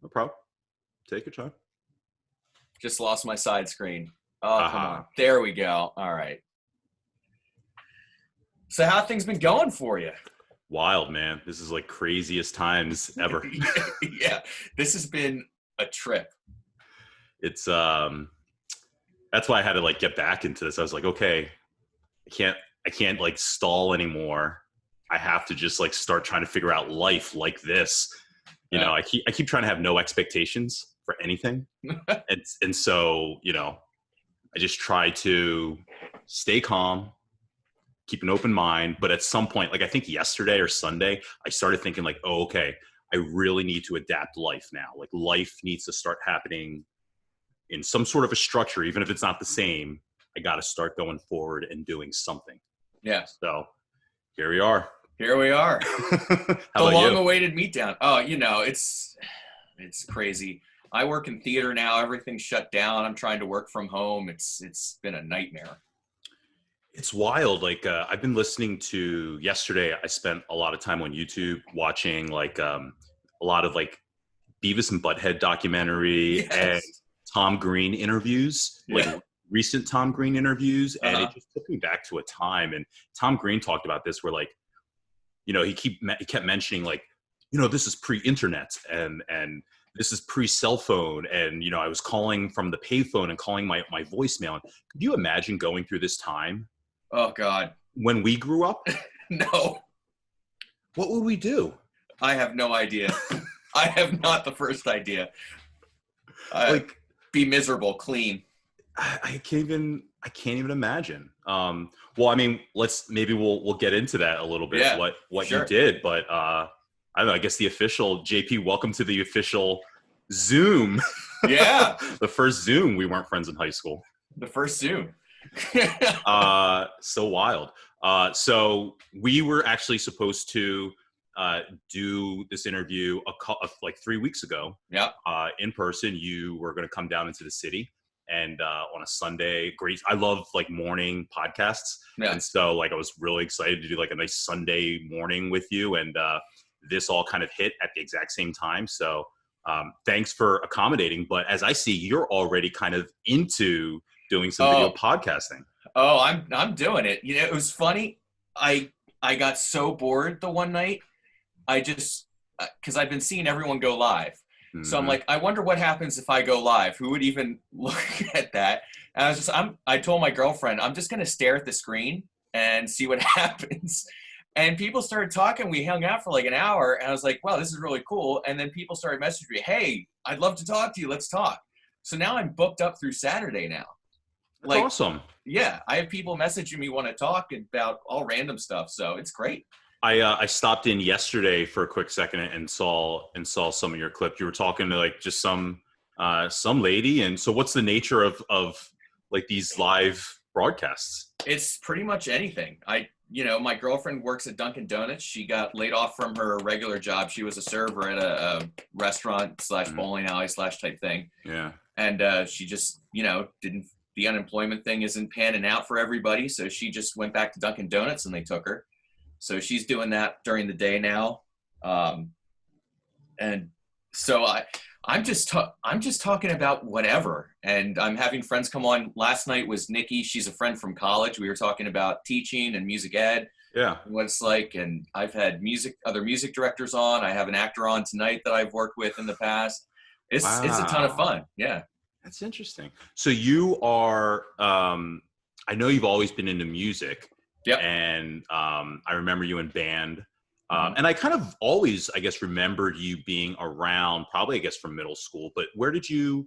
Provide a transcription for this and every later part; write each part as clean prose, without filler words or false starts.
No problem. Take your time. Just lost my side screen. Oh, come on. There we go. All right. So how have things been going for you? Wild, man. This is like craziest times ever. Yeah. This has been a trip. It's that's why I had to like get back into this. I was like, okay, I can't like stall anymore. I have to just like start trying to figure out life like this. You know, I keep trying to have no expectations for anything. and so, you know, I just try to stay calm, keep an open mind. But at some point, like I think yesterday or Sunday, I started thinking like, oh, okay, I really need to adapt life now. Like life needs to start happening in some sort of a structure, even if it's not the same. I got to start going forward and doing something. Yeah. So here we are. Here we are. The long-awaited meet down. Oh, you know, it's crazy. I work in theater now. Everything's shut down. I'm trying to work from home. It's been a nightmare. It's wild. Like I've been listening to yesterday. I spent a lot of time on YouTube watching like a lot of like Beavis and Butthead documentary and Tom Green interviews, like recent Tom Green interviews. And it just took me back to a time. And Tom Green talked about this where like, you know, he kept mentioning like, you know, this is pre-internet and this is pre-cell phone. And, you know, I was calling from the payphone and calling my voicemail. And could you imagine going through this time? Oh, God. When we grew up? No. What would we do? I have no idea. I have not the first idea. Like, be miserable, clean. I can't even imagine. Well, I mean, maybe we'll get into that a little bit. Yeah, what you did, but I don't know. I guess the official JP. Welcome to the official Zoom. Yeah, the first Zoom. We weren't friends in high school. The first Zoom. So wild. So we were actually supposed to do this interview like 3 weeks ago. Yeah. In person. You were going to come down into the city. And on a Sunday, great. I love like morning podcasts. Yeah. And so like I was really excited to do like a nice Sunday morning with you. And this all kind of hit at the exact same time. So thanks for accommodating. But as I see, you're already kind of into doing some video podcasting. Oh, I'm doing it. You know, it was funny. I got so bored the one night. I just, because I've been seeing everyone go live. So I'm like, I wonder what happens if I go live. Who would even look at that? And I told my girlfriend, I'm just going to stare at the screen and see what happens. And people started talking. We hung out for like an hour. And I was like, wow, this is really cool. And then people started messaging me, hey, I'd love to talk to you. Let's talk. So now I'm booked up through Saturday now. That's awesome. Yeah. I have people messaging me want to talk about all random stuff. So it's great. I stopped in yesterday for a quick second and saw some of your clips. You were talking to like just some lady. And so what's the nature of like these live broadcasts? It's pretty much anything. My girlfriend works at Dunkin' Donuts. She got laid off from her regular job. She was a server at a restaurant / bowling alley / type thing. Yeah. And she just, the unemployment thing isn't panning out for everybody. So she just went back to Dunkin' Donuts and they took her. So she's doing that during the day now. And so I'm just talking about whatever. And I'm having friends come on. Last night was Nikki. She's a friend from college. We were talking about teaching and music ed. Yeah. And what it's like. And I've had other music directors on. I have an actor on tonight that I've worked with in the past. It's a ton of fun. Yeah. That's interesting. So you are, I know you've always been into music. Yeah. And I remember you in band. And I kind of always, I guess, remembered you being around, probably, I guess, from middle school. But where did you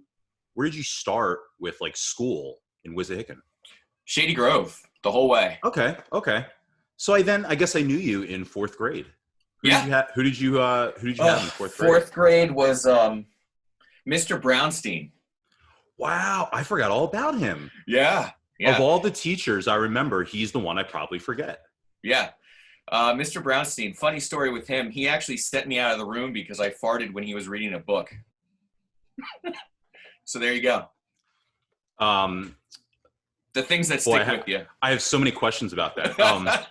start with like school in Wissahickon? Shady Grove, the whole way. Okay. So I guess I knew you in fourth grade. Who did you have in fourth grade? Fourth grade was Mr. Brownstein. Wow, I forgot all about him. Yeah. Of all the teachers I remember, he's the one I probably forget. Yeah. Mr. Brownstein, funny story with him. He actually sent me out of the room because I farted when he was reading a book. So there you go. The things that stick with you. I have so many questions about that.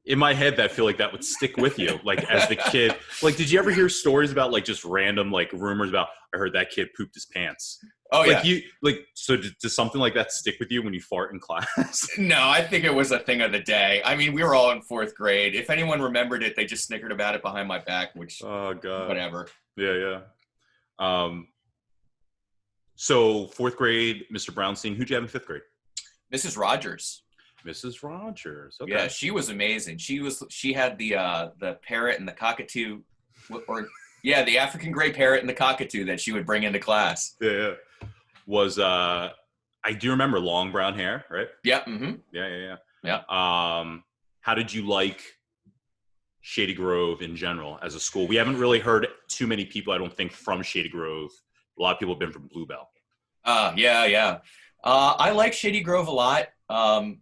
in my head, I feel like that would stick with you. Like as the kid, like, did you ever hear stories about like just random like rumors about, I heard that kid pooped his pants? Oh Like yeah. so does something like that stick with you when you fart in class? No, I think it was a thing of the day. I mean, we were all in 4th grade. If anyone remembered it, they just snickered about it behind my back, which, Oh God. whatever. Yeah. So 4th grade, Mr. Brownstein. Who'd you have in 5th grade? Mrs. Rogers. Mrs. Rogers. Okay. Yeah, she was amazing. She had the parrot and the cockatoo, the African gray parrot and the cockatoo that she would bring into class. Yeah. Was I do remember long brown hair, right? Yeah. Mm-hmm. Yeah. How did you like Shady Grove in general as a school? We haven't really heard too many people, I don't think, from Shady Grove. A lot of people have been from Bluebell. Yeah. I like Shady Grove a lot. I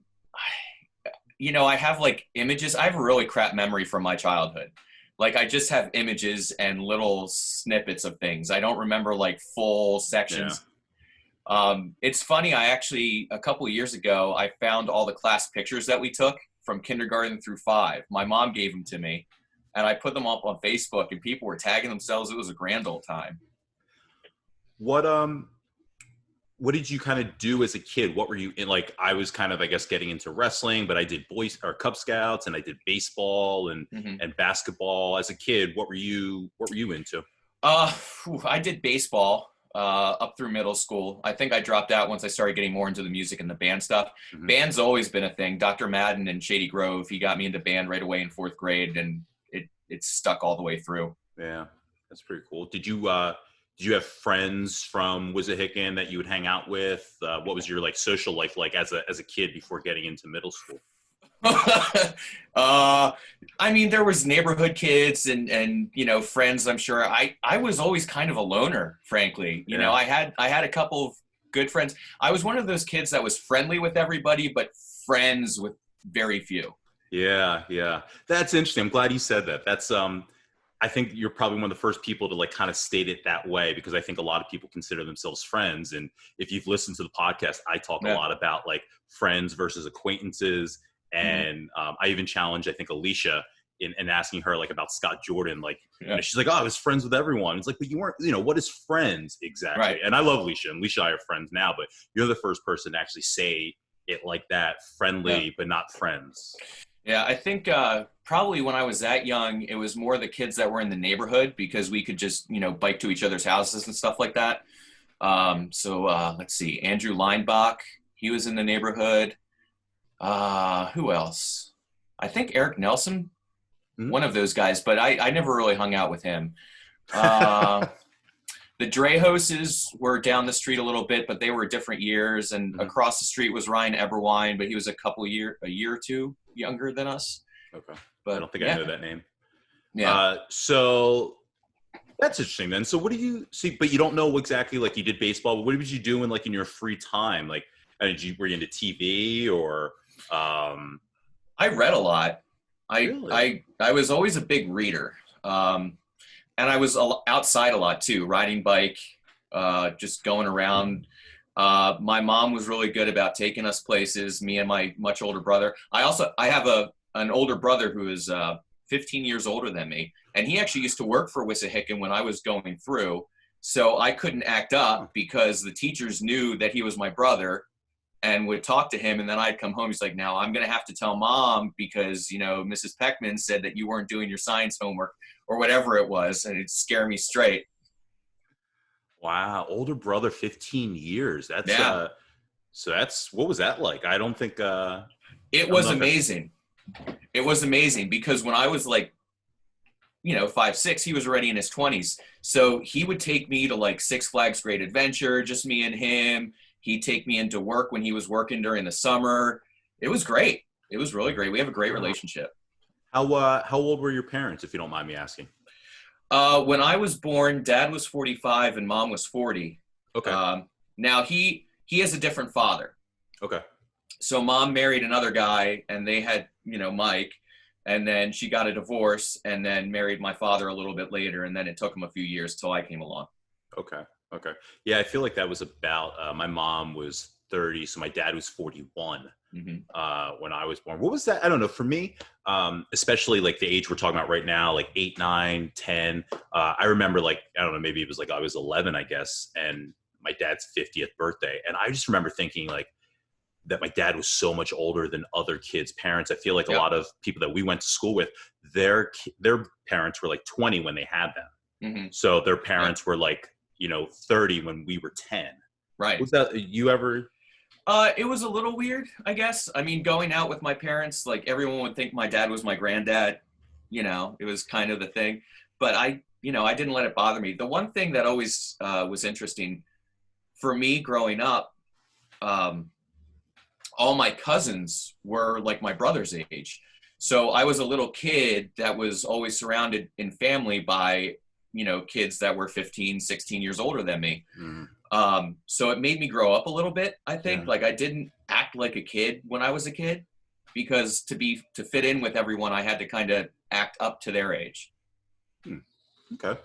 have like images. I have a really crap memory from my childhood. Like I just have images and little snippets of things. I don't remember like full sections. Yeah. It's funny. I actually, a couple of years ago, I found all the class pictures that we took from kindergarten through 5. My mom gave them to me and I put them up on Facebook and people were tagging themselves. It was a grand old time. What did you kind of do as a kid? What were you in? Like, I was kind of, I guess, getting into wrestling, but I did Cub Scouts and I did baseball and basketball. As a kid, what were you into? I did baseball up through middle school. I think I dropped out once I started getting more into the music and the band stuff. Mm-hmm. Band's always been a thing. Dr. Madden in Shady Grove, he got me into band right away in 4th grade, and it stuck all the way through. Yeah, that's pretty cool. Did you have friends from Wissahickon that you would hang out with? What was your like social life like as a kid before getting into middle school? I mean, there was neighborhood kids and friends. I'm sure I was always kind of a loner, frankly. You know, I had a couple of good friends. I was one of those kids that was friendly with everybody, but friends with very few. Yeah. That's interesting. I'm glad you said that. That's I think you're probably one of the first people to like kind of state it that way, because I think a lot of people consider themselves friends. And if you've listened to the podcast, I talk a lot about like friends versus acquaintances. And I even challenged, I think, Alicia in asking her like about Scott Jordan. Like, she's like, oh, I was friends with everyone. It's like, but you weren't, what is friends exactly? Right. And I love Alicia, and Alicia and I are friends now, but you're the first person to actually say it like that, friendly, but not friends. Yeah, I think probably when I was that young, it was more the kids that were in the neighborhood, because we could just, bike to each other's houses and stuff like that. So let's see, Andrew Leinbach, he was in the neighborhood. Who else? I think Eric Nelson, one of those guys, but I never really hung out with him. The Drehoses were down the street a little bit, but they were different years. And across the street was Ryan Eberwein, but he was a year or two younger than us. Okay. But I don't think I know that name. Yeah. So that's interesting then. So what do you see, but you don't know exactly, like you did baseball, but what did you do in your free time? Like, were you into TV or, I read a lot. I was always a big reader. And I was outside a lot too, riding bike, just going around. My mom was really good about taking us places, me and my much older brother. I have an older brother who is 15 years older than me, and he actually used to work for Wissahickon when I was going through. So I couldn't act up because the teachers knew that he was my brother and would talk to him. And then I'd come home. He's like, now I'm going to have to tell mom because, Mrs. Peckman said that you weren't doing your science homework or whatever it was. And it'd scare me straight. Wow. Older brother, 15 years. That's, what was that like? I don't think, it was amazing. It was amazing because when I was like, 5, 6, he was already in his 20s. So he would take me to like Six Flags Great Adventure, just me and him. He'd take me into work when he was working during the summer. It was great. It was really great. We have a great relationship. How old were your parents, if you don't mind me asking? When I was born, Dad was 45 and Mom was 40. Okay. Now he has a different father. Okay. So Mom married another guy and they had, Mike, and then she got a divorce and then married my father a little bit later. And then it took him a few years till I came along. Okay. Yeah, I feel like that was about, my mom was 30, so my dad was 41. when I was born. What was that? I don't know. For me, especially like the age we're talking about right now, like 8, 9, 10. I remember like, I don't know, maybe it was like I was 11, I guess, and my dad's 50th birthday. And I just remember thinking like that my dad was so much older than other kids' parents. I feel like a lot of people that we went to school with, their parents were like 20 when they had them. So their parents were like, 30 when we were 10. Right. Was that you ever? It was a little weird, I guess. I mean, going out with my parents, like everyone would think my dad was my granddad. It was kind of the thing. But I didn't let it bother me. The one thing that always was interesting for me growing up, all my cousins were like my brother's age. So I was a little kid that was always surrounded in family by, kids that were 15, 16 years older than me. So it made me grow up a little bit, I think. Like I didn't act like a kid when I was a kid, because to fit in with everyone, I had to kind of act up to their age. Okay.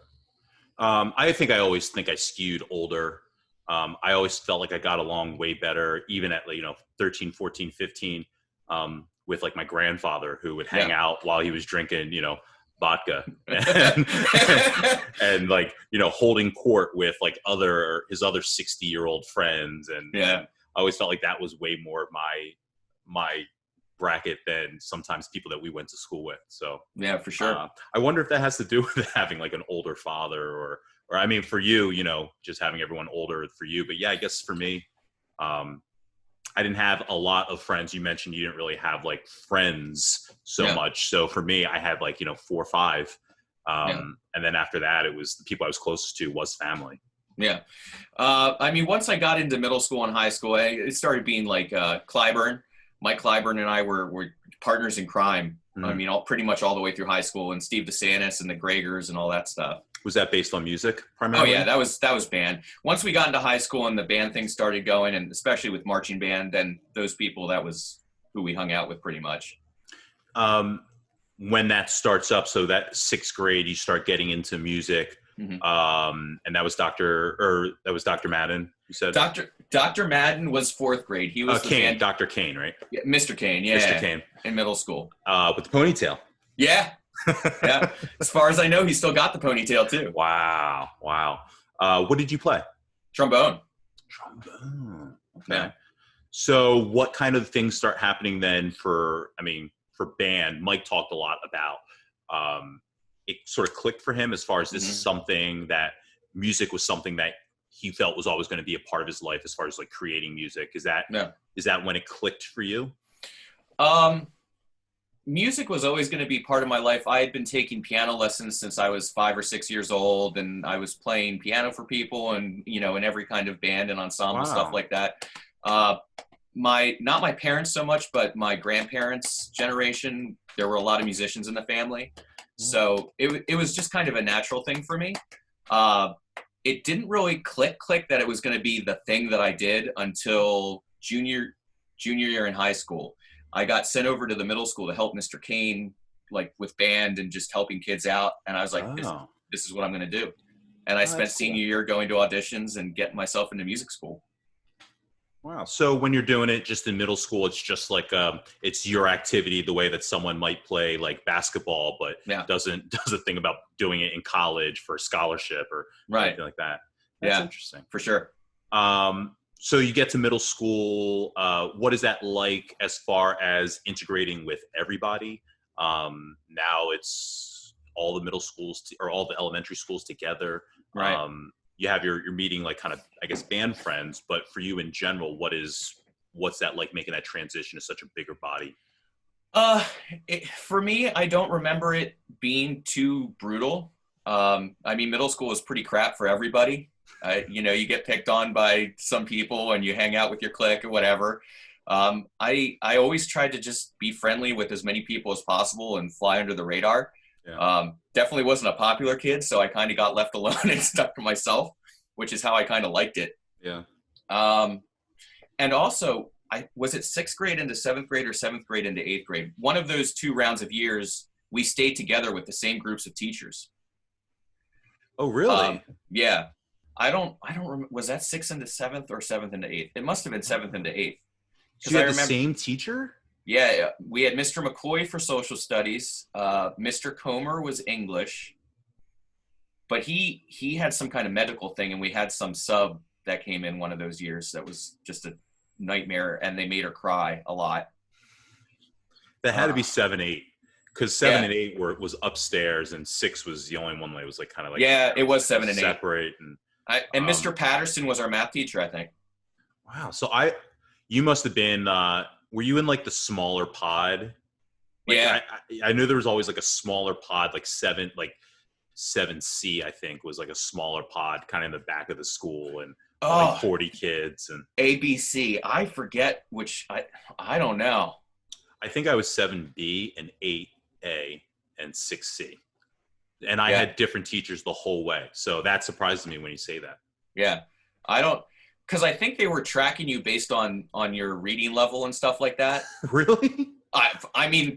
I think I always think I skewed older. I always felt like I got along way better, even at 13, 14, 15, with like my grandfather, who would hang out while he was drinking, vodka and like, holding court with like his other 60-year-old friends. And I always felt like that was way more my bracket than sometimes people that we went to school with. So yeah, for sure. I wonder if that has to do with having like an older father or I mean, for you, just having everyone older for you. But yeah, I guess for me, I didn't have a lot of friends. You mentioned you didn't really have like friends so much. So for me, I had like, 4 or 5. And then after that, it was the people I was closest to was family. Yeah. I mean, once I got into middle school and high school, it started being like Clyburn. Mike Clyburn and I were partners in crime. I mean, pretty much all the way through high school, and Steve DeSantis and the Gregors and all that stuff. Was that based on music primarily? Oh yeah, that was band. Once we got into high school and the band thing started going, and especially with marching band, then those people, that was who we hung out with pretty much. When that starts up, so that 6th grade, you start getting into music. And that was Dr. Madden, you said? Dr. Madden was 4th grade. He was Kane, Dr. Kane, right? Yeah, Mr. Kane, yeah. Mr. Kane. In middle school. With the ponytail. Yeah. Yeah. As far as I know, he still got the ponytail too. Wow. What did you play? Trombone. Okay. Yeah. So what kind of things start happening then for band? Mike talked a lot about it sort of clicked for him as far as this is something that music was something that he felt was always going to be a part of his life as far as like creating music. Is that when it clicked for you? Music was always going to be part of my life. I had been taking piano lessons since I was 5 or 6 years old, and I was playing piano for people and, in every kind of band and ensemble, stuff like that. Not my parents so much, but my grandparents' generation, there were a lot of musicians in the family. So it was just kind of a natural thing for me. It didn't really click that it was going to be the thing that I did until junior year in high school. I got sent over to the middle school to help Mr. Kane, like with band and just helping kids out. And I was like, this is what I'm going to do. And I spent senior year going to auditions and getting myself into music school. Wow. So when you're doing it just in middle school, it's just like, it's your activity, the way that someone might play like basketball, but doesn't think about doing it in college for a scholarship or anything like that. That's interesting. For sure. So you get to middle school. What is that like as far as integrating with everybody? Now it's all the middle schools or all the elementary schools together. Right. You have your meeting, like kind of, I guess, band friends, but for you in general, what's that like making that transition to such a bigger body? For me, I don't remember it being too brutal. I mean, middle school was pretty crap for everybody. You get picked on by some people and you hang out with your clique or whatever. I always tried to just be friendly with as many people as possible and fly under the radar. Definitely wasn't a popular kid, so I kind of got left alone and stuck to myself, which is how I kind of liked it. Yeah. And also, was it 6th grade into 7th grade or 7th grade into 8th grade? One of those 2 rounds of years, we stayed together with the same groups of teachers. Oh, really? Yeah. I don't remember. Was that 6th into 7th or 7th into 8th? It must have been 7th into 8th. So you had the same teacher? Yeah, we had Mr. McCoy for social studies. Mr. Comer was English, but he had some kind of medical thing, and we had some sub that came in one of those years that was just a nightmare, and they made her cry a lot. That had to be 7, 8, because 7 and 8 was upstairs, and 6 was the only one that was like kind of like it was 7 and 8 separate. And Mr. Patterson was our math teacher, I think. Wow, so you must have been. Were you in like the smaller pod? Like, yeah, I knew there was always like a smaller pod, like 7C, I think, was like a smaller pod, kind of in the back of the school, and like 40 kids and ABC. I forget which. I don't know. I think I was 7B and 8A and 6C. And I had different teachers the whole way. So that surprises me when you say that. Yeah. I don't, because I think they were tracking you based on your reading level and stuff like that. Really? I mean,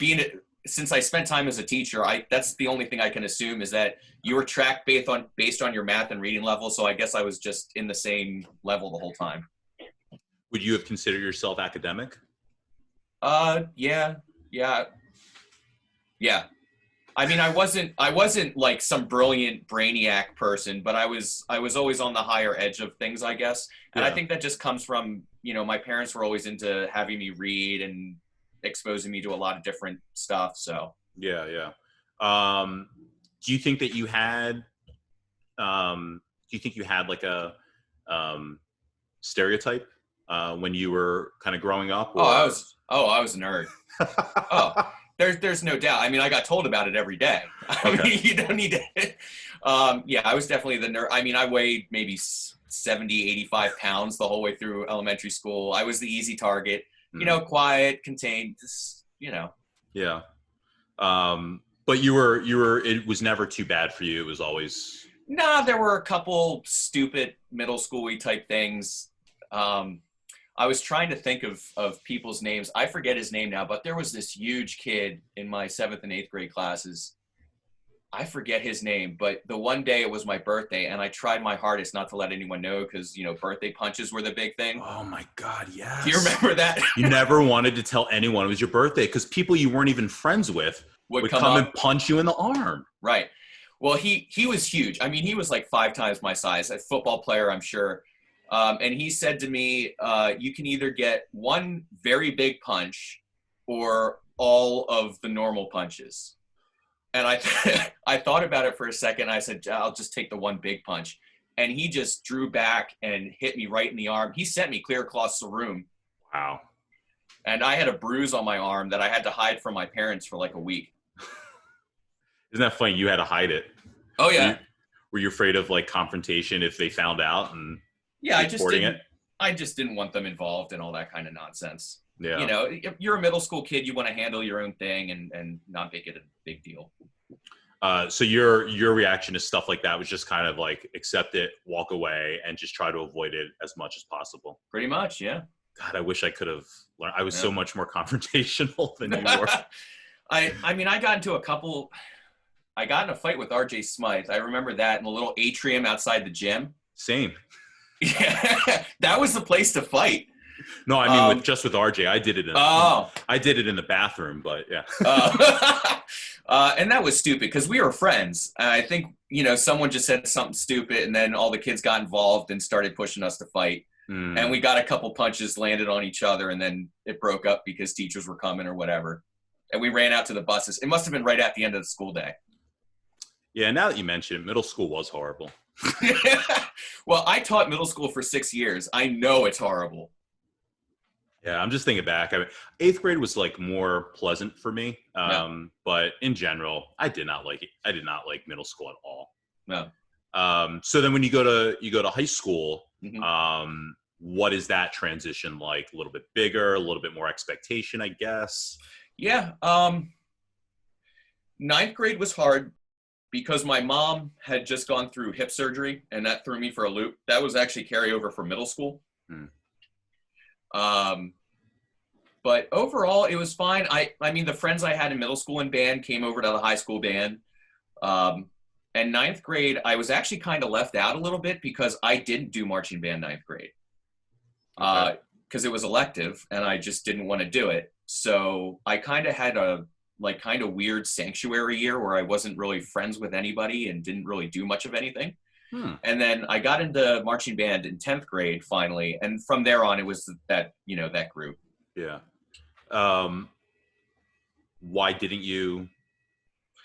since I spent time as a teacher, that's the only thing I can assume is that you were tracked based on your math and reading level. So I guess I was just in the same level the whole time. Would you have considered yourself academic? Yeah. I mean, I wasn't like some brilliant brainiac person, but I was always on the higher edge of things, I guess. And I think that just comes from, my parents were always into having me read and exposing me to a lot of different stuff. So yeah. Do you think that you had like a stereotype when you were kind of growing up? Or? I was a nerd. There's no doubt. I mean, I got told about it every day. I mean, you don't need to. I was definitely the nerd. I mean, I weighed maybe 70, 85 pounds the whole way through elementary school. I was the easy target, quiet, contained, Yeah. But you were, it was never too bad for you. It was always. Nah, there were a couple stupid middle school-y type things. I was trying to think of people's names. I forget his name now, but there was this huge kid in my 7th and 8th grade classes. I forget his name, but the one day it was my birthday, and I tried my hardest not to let anyone know because, birthday punches were the big thing. Oh, my God, yes. Do you remember that? You never wanted to tell anyone it was your birthday because people you weren't even friends with would come and punch you in the arm. Right. Well, he was huge. I mean, he was like 5 times my size, a football player, I'm sure. And he said to me, you can either get one very big punch or all of the normal punches. And I thought about it for a second. I said, I'll just take the one big punch. And he just drew back and hit me right in the arm. He sent me clear across the room. Wow. And I had a bruise on my arm that I had to hide from my parents for like a week. Isn't that funny? You had to hide it. Oh, yeah. Were you afraid of like confrontation if they found out and reporting it? I just didn't want them involved in all that kind of nonsense. Yeah. If you're a middle school kid, you want to handle your own thing and not make it a big deal. So your reaction to stuff like that was just kind of like accept it, walk away, and just try to avoid it as much as possible. Pretty much, yeah. God, I wish I could have learned. I was so much more confrontational than you were. I mean, I got in a fight with RJ Smythe. I remember that in the little atrium outside the gym. Same. Yeah, that was the place to fight. No, I mean with RJ. I did it in the bathroom, but yeah. And that was stupid because we were friends. I think someone just said something stupid, and then all the kids got involved and started pushing us to fight. And we got a couple punches landed on each other, and then it broke up because teachers were coming or whatever. And we ran out to the buses. It must have been right at the end of the school day. Yeah, now that you mention it, middle school was horrible. Well, I taught middle school for 6 years. I know it's horrible. Yeah, I'm just thinking back. I mean, 8th grade was like more pleasant for me. But in general, I did not like it. I did not like middle school at all. No. So then when you go to high school, what is that transition like? A little bit bigger, a little bit more expectation, I guess. Yeah. 9th grade was hard because my mom had just gone through hip surgery, and that threw me for a loop. That was actually carryover for middle school. But overall, it was fine. I mean, the friends I had in middle school and band came over to the high school band. And 9th grade, I was actually kind of left out a little bit because I didn't do marching band 9th grade. because it was elective and I just didn't want to do it. So I kind of had a kind of weird sanctuary year where I wasn't really friends with anybody and didn't really do much of anything. And then I got into marching band in 10th grade finally. And from there on, it was that, that group. Yeah. Why didn't you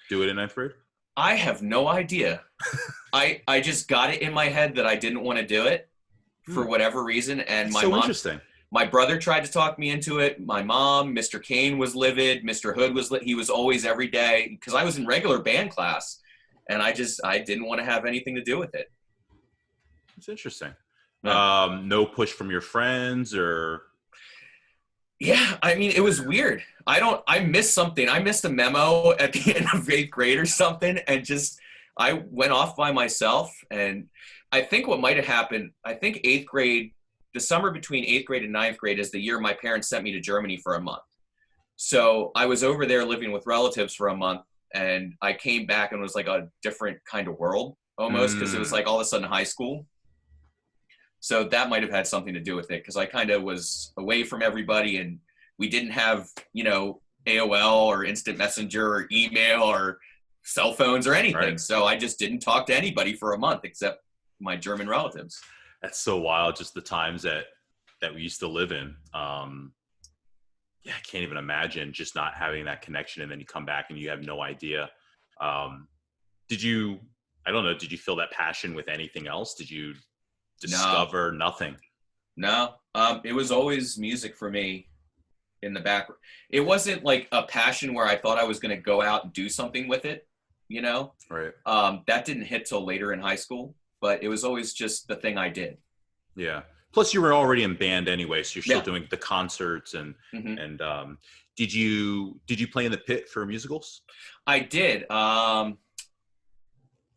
do it in 9th grade? I have no idea. I just got it in my head that I didn't want to do it for whatever reason. And my mom, interesting. My brother tried to talk me into it. My mom, Mr. Kane was livid. Mr. Hood was he was always every day because I was in regular band class, and I didn't want to have anything to do with it. It's interesting. Yeah. No push from your friends or. Yeah, I mean, it was weird. I missed something. I missed a memo at the end of 8th grade or something, and I went off by myself. And I think what might have happened, I think 8th grade, the summer between 8th grade and 9th grade is the year my parents sent me to Germany for a month. So I was over there living with relatives for a month, and I came back and it was like a different kind of world almost because it was like all of a sudden high school. So that might have had something to do with it because I kind of was away from everybody and we didn't have, AOL or Instant Messenger or email or cell phones or anything. Right. So I just didn't talk to anybody for a month except my German relatives. That's so wild. Just the times that we used to live in. Yeah, I can't even imagine just not having that connection. And then you come back and you have no idea. Did you feel that passion with anything else? Did you discover nothing? No. It was always music for me in the back. It wasn't like a passion where I thought I was going to go out and do something with it, Right. That didn't hit till later in high school, but it was always just the thing I did. Yeah. Plus you were already in band anyway, so you're still doing the concerts and did you play in the pit for musicals? I did.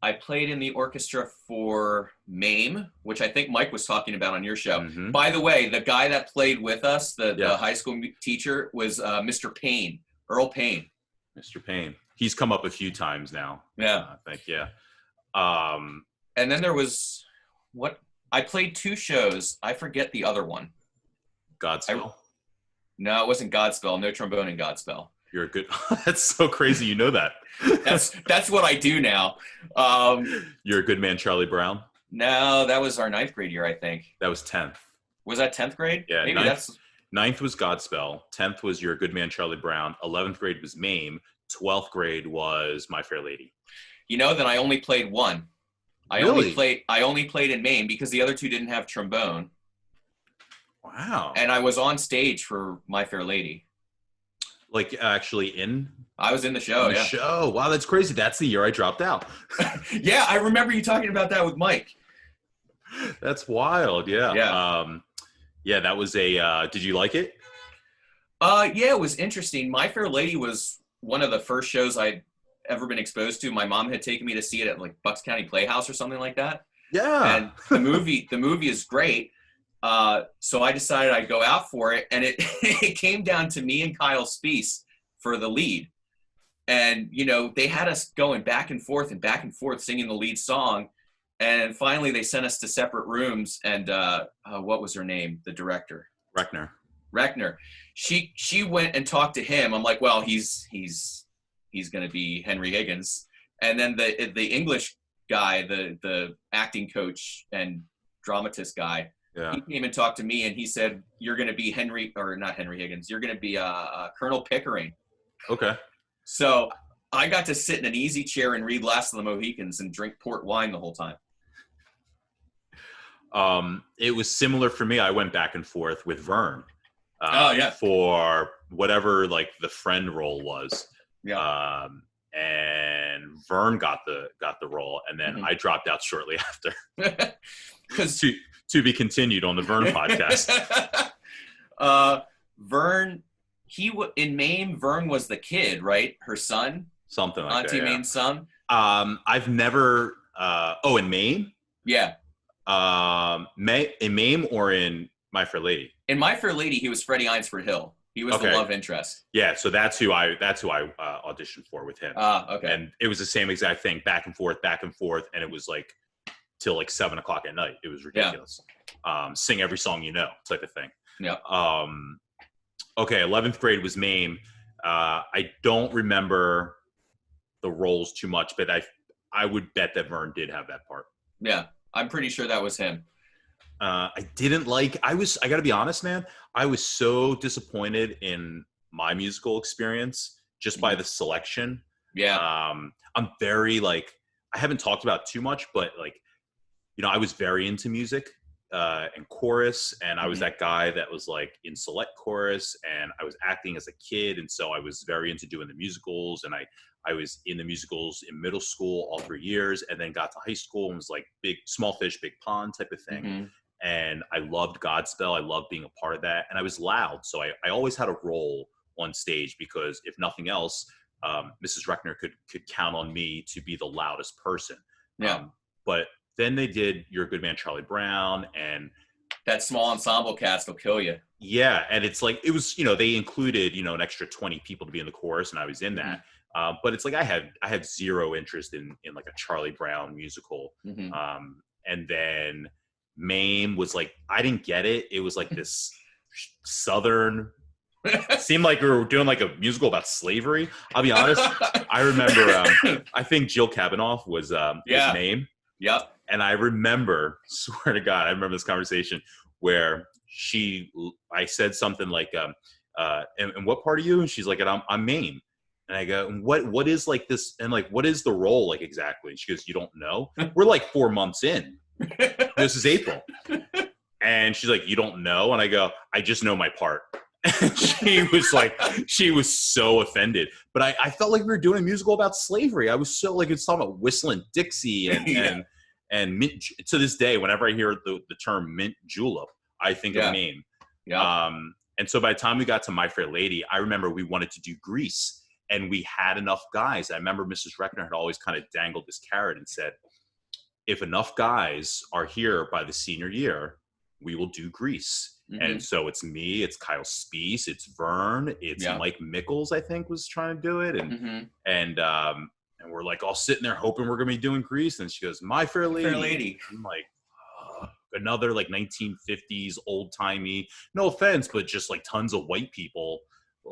I played in the orchestra for MAME, which I think Mike was talking about on your show. Mm-hmm. By the way, the guy that played with us, the high school teacher, was Mr. Payne, Earl Payne. Mr. Payne. He's come up a few times now. Yeah. I think, yeah. And then there was, I played 2 shows. I forget the other one. Godspell? No, it wasn't Godspell. No trombone in Godspell. You're a good. That's so crazy. You know that. That's what I do now. You're a good man, Charlie Brown. No, that was our 9th grade year, I think. That was 10th. Was that 10th grade? Yeah, maybe 9th was Godspell. 10th was You're a Good Man, Charlie Brown. 11th grade was MAME. 12th grade was My Fair Lady. Then I only played one. I only played in MAME because the other 2 didn't have trombone. Wow. And I was on stage for My Fair Lady. Like actually in? I was in the show, show. Wow, that's crazy. That's the year I dropped out. Yeah, I remember you talking about that with Mike. That's wild, yeah. Yeah. That was did you like it? Yeah, it was interesting. My Fair Lady was one of the first shows I'd ever been exposed to. My mom had taken me to see it at like Bucks County Playhouse or something like that. Yeah. And the movie is great. So I decided I'd go out for it, and it came down to me and Kyle Speece for the lead. And, they had us going back and forth singing the lead song. And finally they sent us to separate rooms. And what was her name? The director? Reckner. She went and talked to him. I'm like, well, he's going to be Henry Higgins. And then the English guy, the acting coach and dramatist guy, he came and talked to me, and he said, you're going to be not Henry Higgins. You're going to be Colonel Pickering. Okay. So I got to sit in an easy chair and read Last of the Mohicans and drink port wine the whole time. It was similar for me. I went back and forth with Vern. For whatever like the friend role was. Yeah. And Vern got the role, and then I dropped out shortly after. Because to be continued on the Vern podcast. Vern, in MAME, Vern was the kid, right? Her son? Something like Auntie that, Maeme's son? I've never, in MAME? Yeah. In MAME or in My Fair Lady? In My Fair Lady, he was Freddie Einsford Hill. He was the love interest. Yeah, so that's who I auditioned for with him. Okay. And it was the same exact thing, back and forth, and it was like till like 7:00 at night. It was ridiculous. Sing every song you know type of thing. Yeah. Okay, 11th grade was Mame. I don't remember the roles too much, but I would bet that Vern did have that part. Yeah, I'm pretty sure that was him. I didn't like. I got to be honest, man. I was so disappointed in my musical experience just by the selection. Yeah. I'm very like, I haven't talked about too much, but like, you know, I was very into music and chorus, and I was that guy that was like in select chorus, and I was acting as a kid, and so I was very into doing the musicals, and I was in the musicals in middle school all 3 years, and then got to high school and was like big, small fish, big pond type of thing. And I loved Godspell. I loved being a part of that, and I was loud, so I always had a role on stage because if nothing else, Mrs. Reckner could count on me to be the loudest person. Yeah. But then they did You're a Good Man, Charlie Brown, and that small ensemble cast will kill you. Yeah, and it's like, it was, you know, they included, you know, an extra 20 people to be in the chorus, and I was in that. But it's like I have zero interest in like a Charlie Brown musical. And then Mame was like, I didn't get it. It was like this Southern. It seemed like we were doing like a musical about slavery. I'll be honest. I remember. I think Jill Kavanaugh was Mame. Yep. And I remember, swear to God, I remember this conversation where I said something like, and what part are you? And she's like, I'm Mame. And I go, what is like this? And like, what is the role like exactly? And she goes, you don't know? We're like 4 months in. This is April. And she's like, you don't know? And I go, I just know my part. And she was so offended. But I felt like we were doing a musical about slavery. I was so like, it's talking about Whistling Dixie and mint. To this day, whenever I hear the term mint julep, I think of Mame. Yeah. And so by the time we got to My Fair Lady, I remember we wanted to do Grease, and we had enough guys. I remember Mrs. Reckner had always kind of dangled this carrot and said, if enough guys are here by the senior year, we will do Grease. And so it's me, it's Kyle Speece, it's Vern, it's Mike Mickles, I think, was trying to do it. And we're like all sitting there hoping we're gonna be doing Grease. And she goes, My Fair Lady. Fair Lady. I'm like, another like 1950s old timey, no offense, but just like tons of white people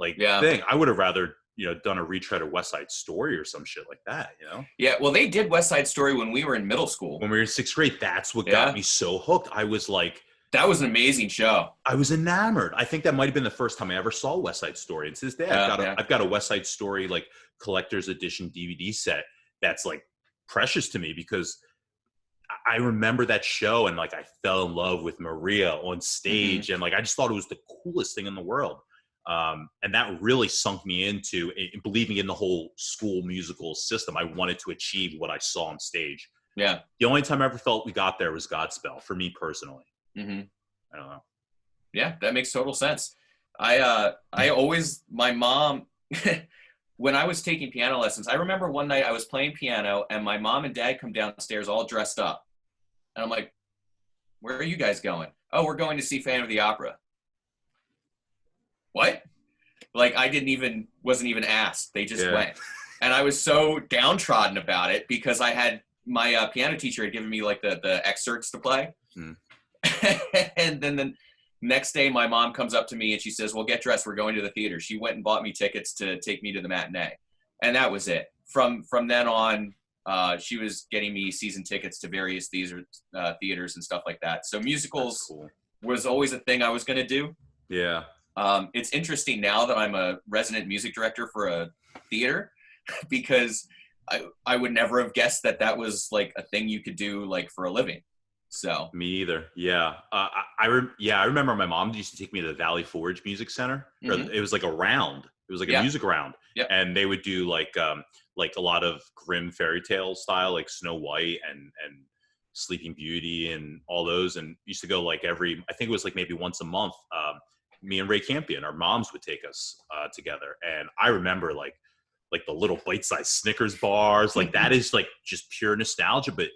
thing. I would have rather, you know, done a retread of West Side Story or some shit like that, you know? Yeah, well, they did West Side Story when we were in middle school. When we were in 6th grade, that's what got me so hooked. I was like, that was an amazing show. I was enamored. I think that might have been the first time I ever saw West Side Story. And to this day, I've got a West Side Story like collector's edition DVD set that's like precious to me because I remember that show and like I fell in love with Maria on stage and like I just thought it was the coolest thing in the world. And that really sunk me into believing in the whole school musical system. I wanted to achieve what I saw on stage. Yeah. The only time I ever felt we got there was Godspell for me personally. I don't know. Yeah, that makes total sense. I always, my mom, when I was taking piano lessons, I remember one night I was playing piano and my mom and dad come downstairs all dressed up. And I'm like, where are you guys going? Oh, we're going to see Phantom of the Opera. What? Like I wasn't even asked. They just went. And I was so downtrodden about it because I had my piano teacher had given me like the excerpts to play. And then the next day my mom comes up to me and she says, well, get dressed. We're going to the theater. She went and bought me tickets to take me to the matinee. And that was it. From then on, she was getting me season tickets to various theaters and stuff like that. So musicals was always a thing I was going to do. Yeah. It's interesting now that I'm a resident music director for a theater because I would never have guessed that was like a thing you could do like for a living. So me either. Yeah. I remember my mom used to take me to the Valley Forge Music Center. It was like a round. It was like a music round. And they would do like a lot of Grimm fairy tale style, like Snow White and Sleeping Beauty and all those. And used to go like I think it was like maybe once a month. Me and Ray Campion, our moms would take us together. And I remember like the little bite-sized Snickers bars, like that is like just pure nostalgia. But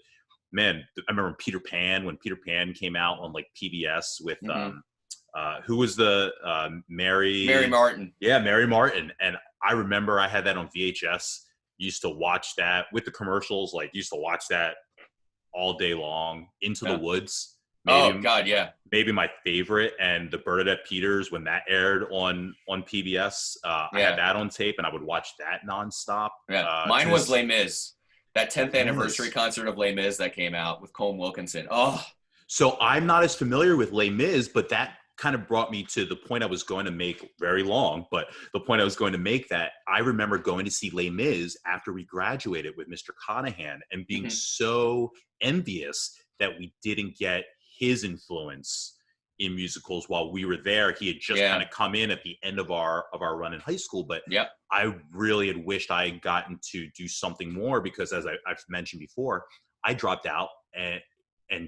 man, I remember when Peter Pan came out on like PBS with who was the Mary Martin. Yeah, Mary Martin. And I remember I had that on VHS. Used to watch that with the commercials. Like used to watch that all day long. Into the Woods. Oh Maybe God, yeah. maybe my favorite, and the Bernadette Peters when that aired on PBS. I had Yeah. that on tape, and I would watch that nonstop. Yeah. To Mine was this, Les Mis. That 10th Les anniversary Mis. concert of Les Mis that came out with Colm Wilkinson. Oh, So I'm not as familiar with Les Mis, but that kind of brought me to the point I was going to make, very long, but the point I was going to make, that I remember going to see Les Mis after we graduated with Mr. Conahan and being so envious that we didn't get his influence in musicals while we were there. He had just kind of come in at the end of our run in high school, but I really had wished I had gotten to do something more, because as I've mentioned before, I dropped out and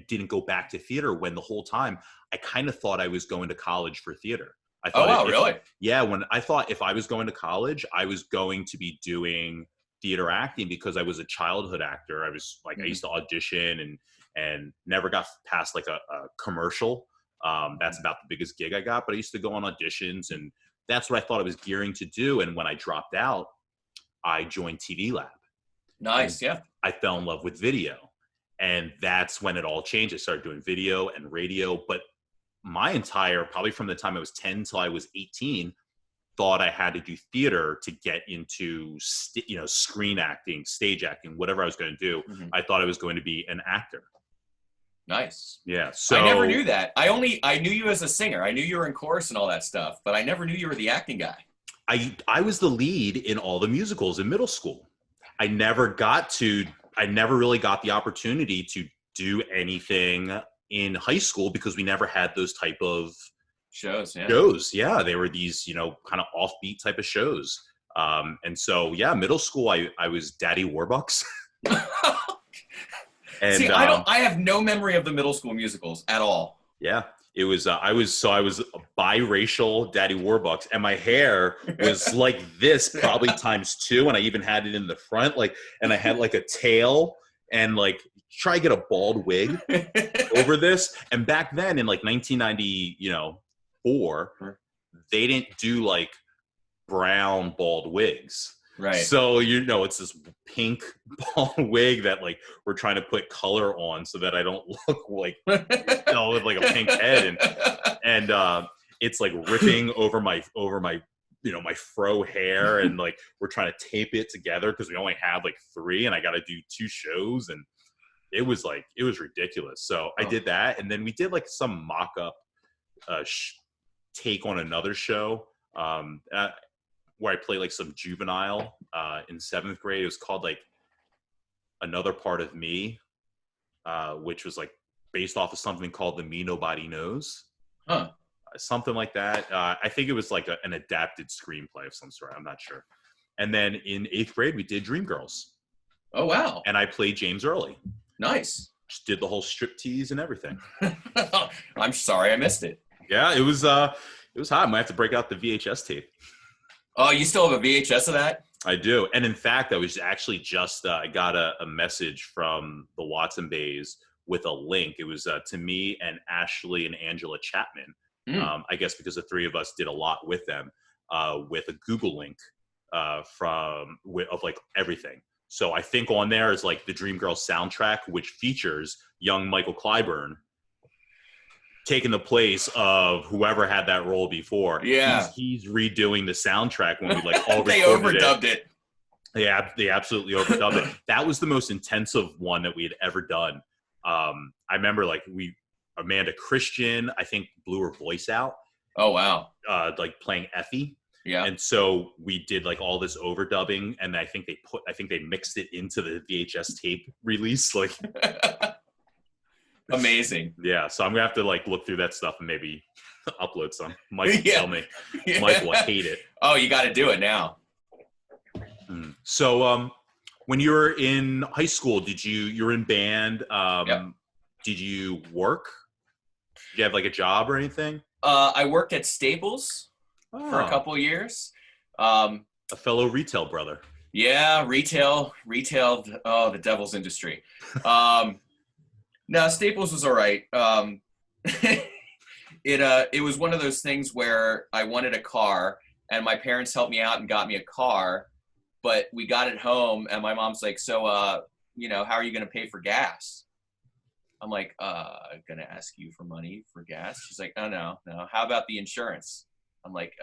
didn't go back to theater, when the whole time I kind of thought I was going to college for theater. I thought, oh wow, really? Yeah, when I thought if I was going to college, I was going to be doing theater acting, because I was a childhood actor. I was like, I used to audition and never got past like a commercial. That's about the biggest gig I got, but I used to go on auditions, and that's what I thought I was gearing to do. And when I dropped out, I joined TV Lab. Nice, yeah. I fell in love with video. And that's when it all changed. I started doing video and radio, but my entire, probably from the time I was 10 till I was 18, thought I had to do theater to get into, screen acting, stage acting, whatever I was going to do. I thought I was going to be an actor. Nice. Yeah. So I never knew that. I knew you as a singer. I knew you were in chorus and all that stuff, but I never knew you were the acting guy. I was the lead in all the musicals in middle school. I never really got the opportunity to do anything in high school, because we never had those type of shows. Yeah, they were these, kind of offbeat type of shows. And so, middle school, I was Daddy Warbucks. And see, I have no memory of the middle school musicals at all. Yeah. It was, I was a biracial Daddy Warbucks, and my hair was like this, probably times 2. And I even had it in the front, and I had like a tail, and like try to get a bald wig over this. And back then in like 1994, they didn't do like brown bald wigs. Right. So, it's this pink bald wig that like we're trying to put color on so that I don't look like, with like a pink head. And it's like ripping over my, my fro hair. And like, we're trying to tape it together because we only have like 3, and I got to do 2 shows. And it was ridiculous. So I did that. And then we did like some mock-up take on another show. Where I played like some juvenile in 7th grade. It was called like Another Part of Me, which was like based off of something called The Me Nobody Knows. Something like that. I think it was like an adapted screenplay of some sort. I'm not sure. And then in 8th grade, we did Dreamgirls. Oh, wow. And I played James Early. Nice. Just did the whole striptease and everything. I'm sorry I missed it. Yeah, it was hot. I might have to break out the VHS tape. Oh, you still have a VHS of that? I do. And in fact, I was actually just, I got a message from the Watson Bays with a link. It was to me and Ashley and Angela Chapman. I guess because the 3 of us did a lot with them, with a Google link of like everything. So I think on there is like the Dreamgirls soundtrack, which features young Michael Clyburn taking the place of whoever had that role before. Yeah. He's redoing the soundtrack when we like all they overdubbed it. Yeah, they absolutely overdubbed it. That was the most intensive one that we had ever done. I remember like Amanda Christian, I think, blew her voice out. Oh, wow. Like playing Effie. Yeah. And so we did like all this overdubbing, and I think they mixed it into the VHS tape release. Like amazing. Yeah. So I'm gonna have to like look through that stuff and maybe upload some. Mike will tell me. Mike will hate it. Oh, you got to do it now. So when you were in high school, you were in band? Did you work? Did you have like a job or anything? I worked at Staples for a couple of years. A fellow retail brother. Yeah, retail. Oh, the devil's industry. No, Staples was all right. It was one of those things where I wanted a car, and my parents helped me out and got me a car, but we got it home, and my mom's like, so, how are you going to pay for gas? I'm like, gonna ask you for money for gas. She's like, oh, no. How about the insurance? I'm like,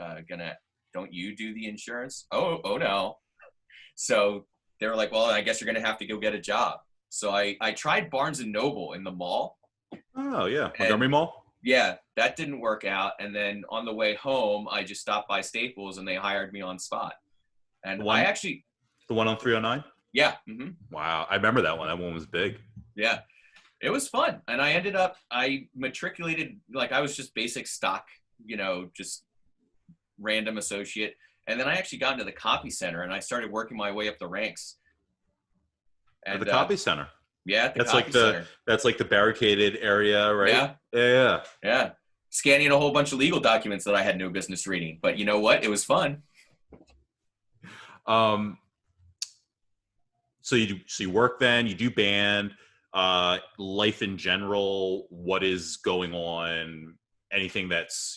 don't you do the insurance? Oh, no. So they were like, well, I guess you're gonna have to go get a job. So I tried Barnes and Noble in the mall. Oh yeah, Montgomery Mall. Yeah, that didn't work out. And then on the way home, I just stopped by Staples and they hired me on spot. And The one on 309. Yeah. Mm-hmm. Wow, I remember that one. That one was big. Yeah, it was fun. And I matriculated, like I was just basic stock, just random associate. And then I actually got into the copy center and I started working my way up the ranks. And, the copy center. Yeah, that's like the barricaded area, right? Yeah. Scanning a whole bunch of legal documents that I had no business reading. But you know what? It was fun. So you work then, you do band, life in general, what is going on, anything that's,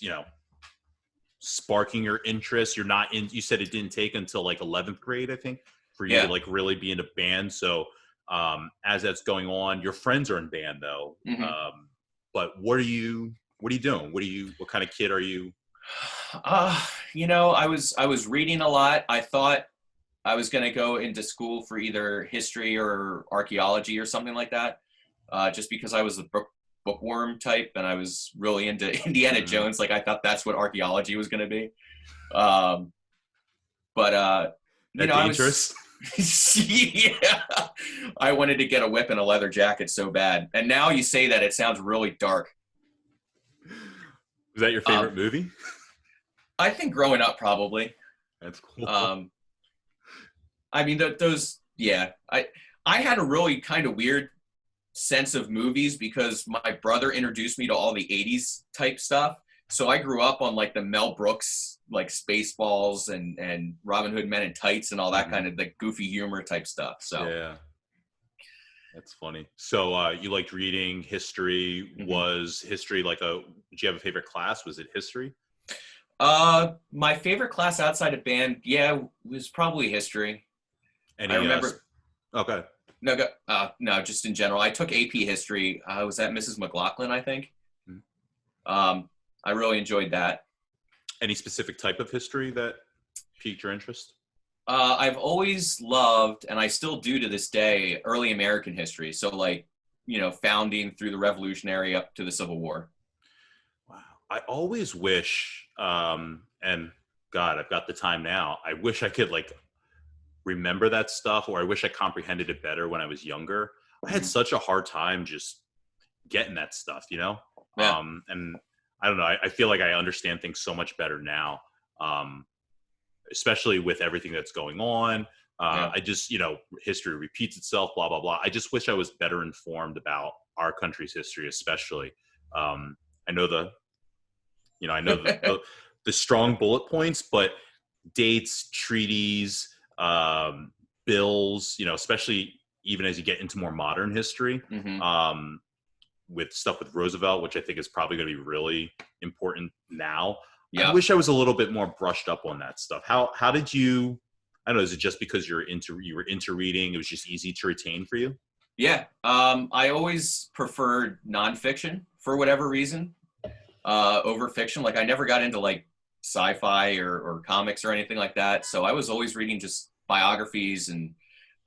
sparking your interest. You said it didn't take until like 11th grade, I think, for you to like really be into band. So as that's going on, your friends are in band though. Mm-hmm. But what are you doing? What kind of kid are you? I was reading a lot. I thought I was going to go into school for either history or archaeology or something like that, just because I was a bookworm type and I was really into Indiana Jones. Like I thought that's what archaeology was going to be. Dangerous. Yeah, I wanted to get a whip and a leather jacket so bad. And now you say that, it sounds really dark. Was that your favorite movie? I think growing up, probably. That's cool. I mean, I had a really kind of weird sense of movies because my brother introduced me to all the 80s type stuff. So I grew up on like the Mel Brooks, like Spaceballs and Robin Hood Men in Tights and all that kind of like goofy humor type stuff. So yeah, that's funny. So you liked reading history. Was history did you have a favorite class? Was it history? My favorite class outside of band, was probably history. I remember. Okay. No, just in general. I took AP history. I was at Mrs. McLaughlin, I think. I really enjoyed that. Any specific type of history that piqued your interest? I've always loved, and I still do to this day, early American history. So like, founding through the Revolutionary up to the Civil War. Wow. I always wish, and God, I've got the time now. I wish I could remember that stuff, or I wish I comprehended it better when I was younger. I had such a hard time just getting that stuff, Yeah. And I don't know. I feel like I understand things so much better now, especially with everything that's going on. I just, history repeats itself, blah, blah, blah. I just wish I was better informed about our country's history, especially. I know the strong bullet points, but dates, treaties, bills, especially even as you get into more modern history, with stuff with Roosevelt, which I think is probably going to be really important now. I wish I was a little bit more brushed up on that stuff. How did you, I don't know, is it just because you were into reading, it was just easy to retain for you? Yeah. I always preferred nonfiction for whatever reason, over fiction. Like I never got into like sci-fi or comics or anything like that. So I was always reading just biographies. And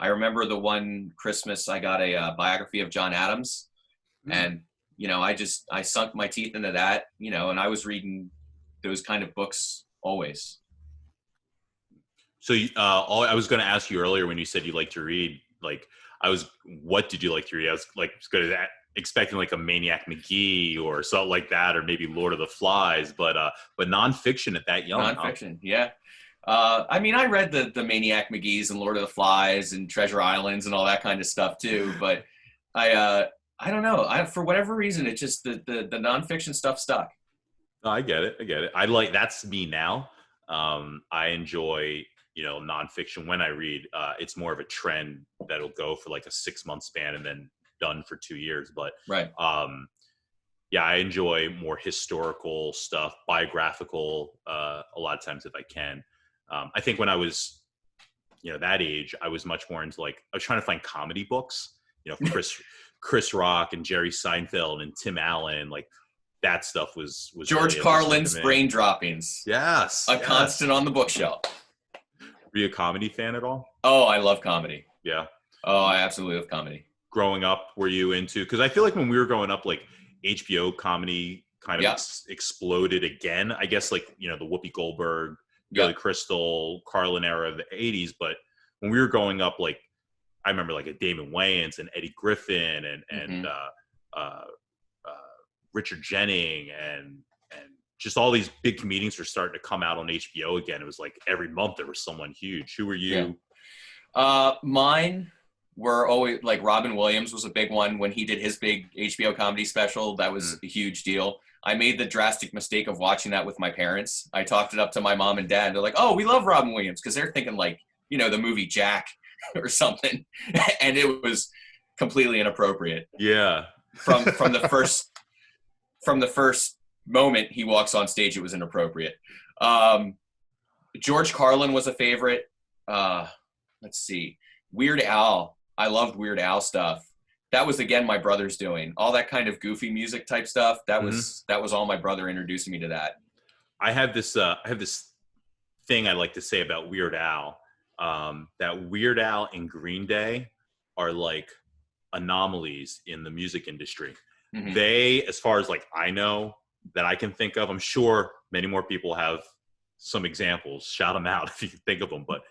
I remember the one Christmas I got a biography of John Adams. And, I sunk my teeth into that, and I was reading those kind of books always. So I was going to ask you earlier when you said you like to read, what did you like to read? I was expecting like a Maniac McGee or something like that, or maybe Lord of the Flies, but nonfiction at that young. Nonfiction, yeah. I mean, I read the Maniac McGees and Lord of the Flies and Treasure Islands and all that kind of stuff too, but I don't know. For whatever reason, it just the nonfiction stuff stuck. Oh, I get it. That's me now. I enjoy, nonfiction when I read. It's more of a trend that'll go for like a 6-month span and then done for 2 years. But right. I enjoy more historical stuff, biographical, a lot of times if I can. I think when I was, that age, I was much more into I was trying to find comedy books, Chris Rock and Jerry Seinfeld and Tim Allen, like that stuff was George really Carlin's brain droppings. Yes. A constant on the bookshelf. Were you a comedy fan at all? Oh, I love comedy. Yeah. Oh, I absolutely love comedy. Growing up, were you into, because I feel like when we were growing up, like HBO comedy kind of exploded again. I guess like, you know, the Whoopi Goldberg, Billy Crystal, Carlin era of the 80s. But when we were growing up, like I remember like a Damon Wayans and Eddie Griffin and Richard Jennings and just all these big comedians were starting to come out on HBO again. It was like every month there was someone huge. Who were you? Mine were always like Robin Williams was a big one when he did his big HBO comedy special. That was a huge deal. I made the drastic mistake of watching that with my parents. I talked it up to my mom and dad. They're like, "Oh, we love Robin Williams," because they're thinking like, you know, the movie Jack or something, and it was completely inappropriate. Yeah. From the first moment he walks on stage, it was inappropriate. George Carlin was a favorite. Let's see, Weird Al. I loved Weird Al stuff. That was again my brother's doing all that kind of goofy music type stuff. That was all my brother introducing me to that. I have this thing I like to say about Weird Al. That Weird Al and Green Day are like anomalies in the music industry. They, as far as like I know that I can think of, I'm sure many more people have some examples. Shout them out if you can think of them. But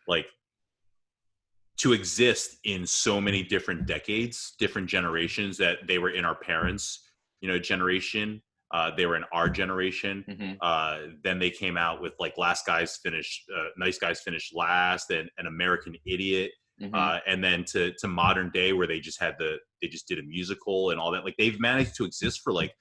like, to exist in so many different decades, different generations, that they were in our parents, you know, generation, they were in our generation. Then they came out with like Nice Guys Finished Last and An American Idiot. And then to modern day where they just did a musical and all that. Like they've managed to exist for like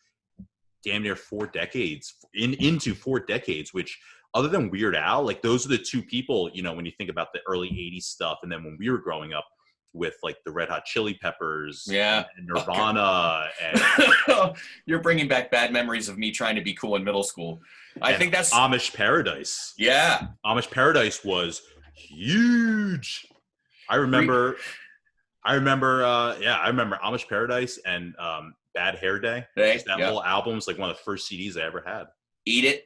damn near 4 decades into 4 decades, which other than Weird Al, like those are the two people, you know, when you think about the early 80s stuff. And then when we were growing up with like the Red Hot Chili Peppers and Nirvana. And you're bringing back bad memories of me trying to be cool in middle school. I think that's Amish Paradise. Yeah. Amish Paradise was huge. I remember Amish Paradise and Bad Hair Day. That whole album was like one of the first CDs I ever had. Eat it.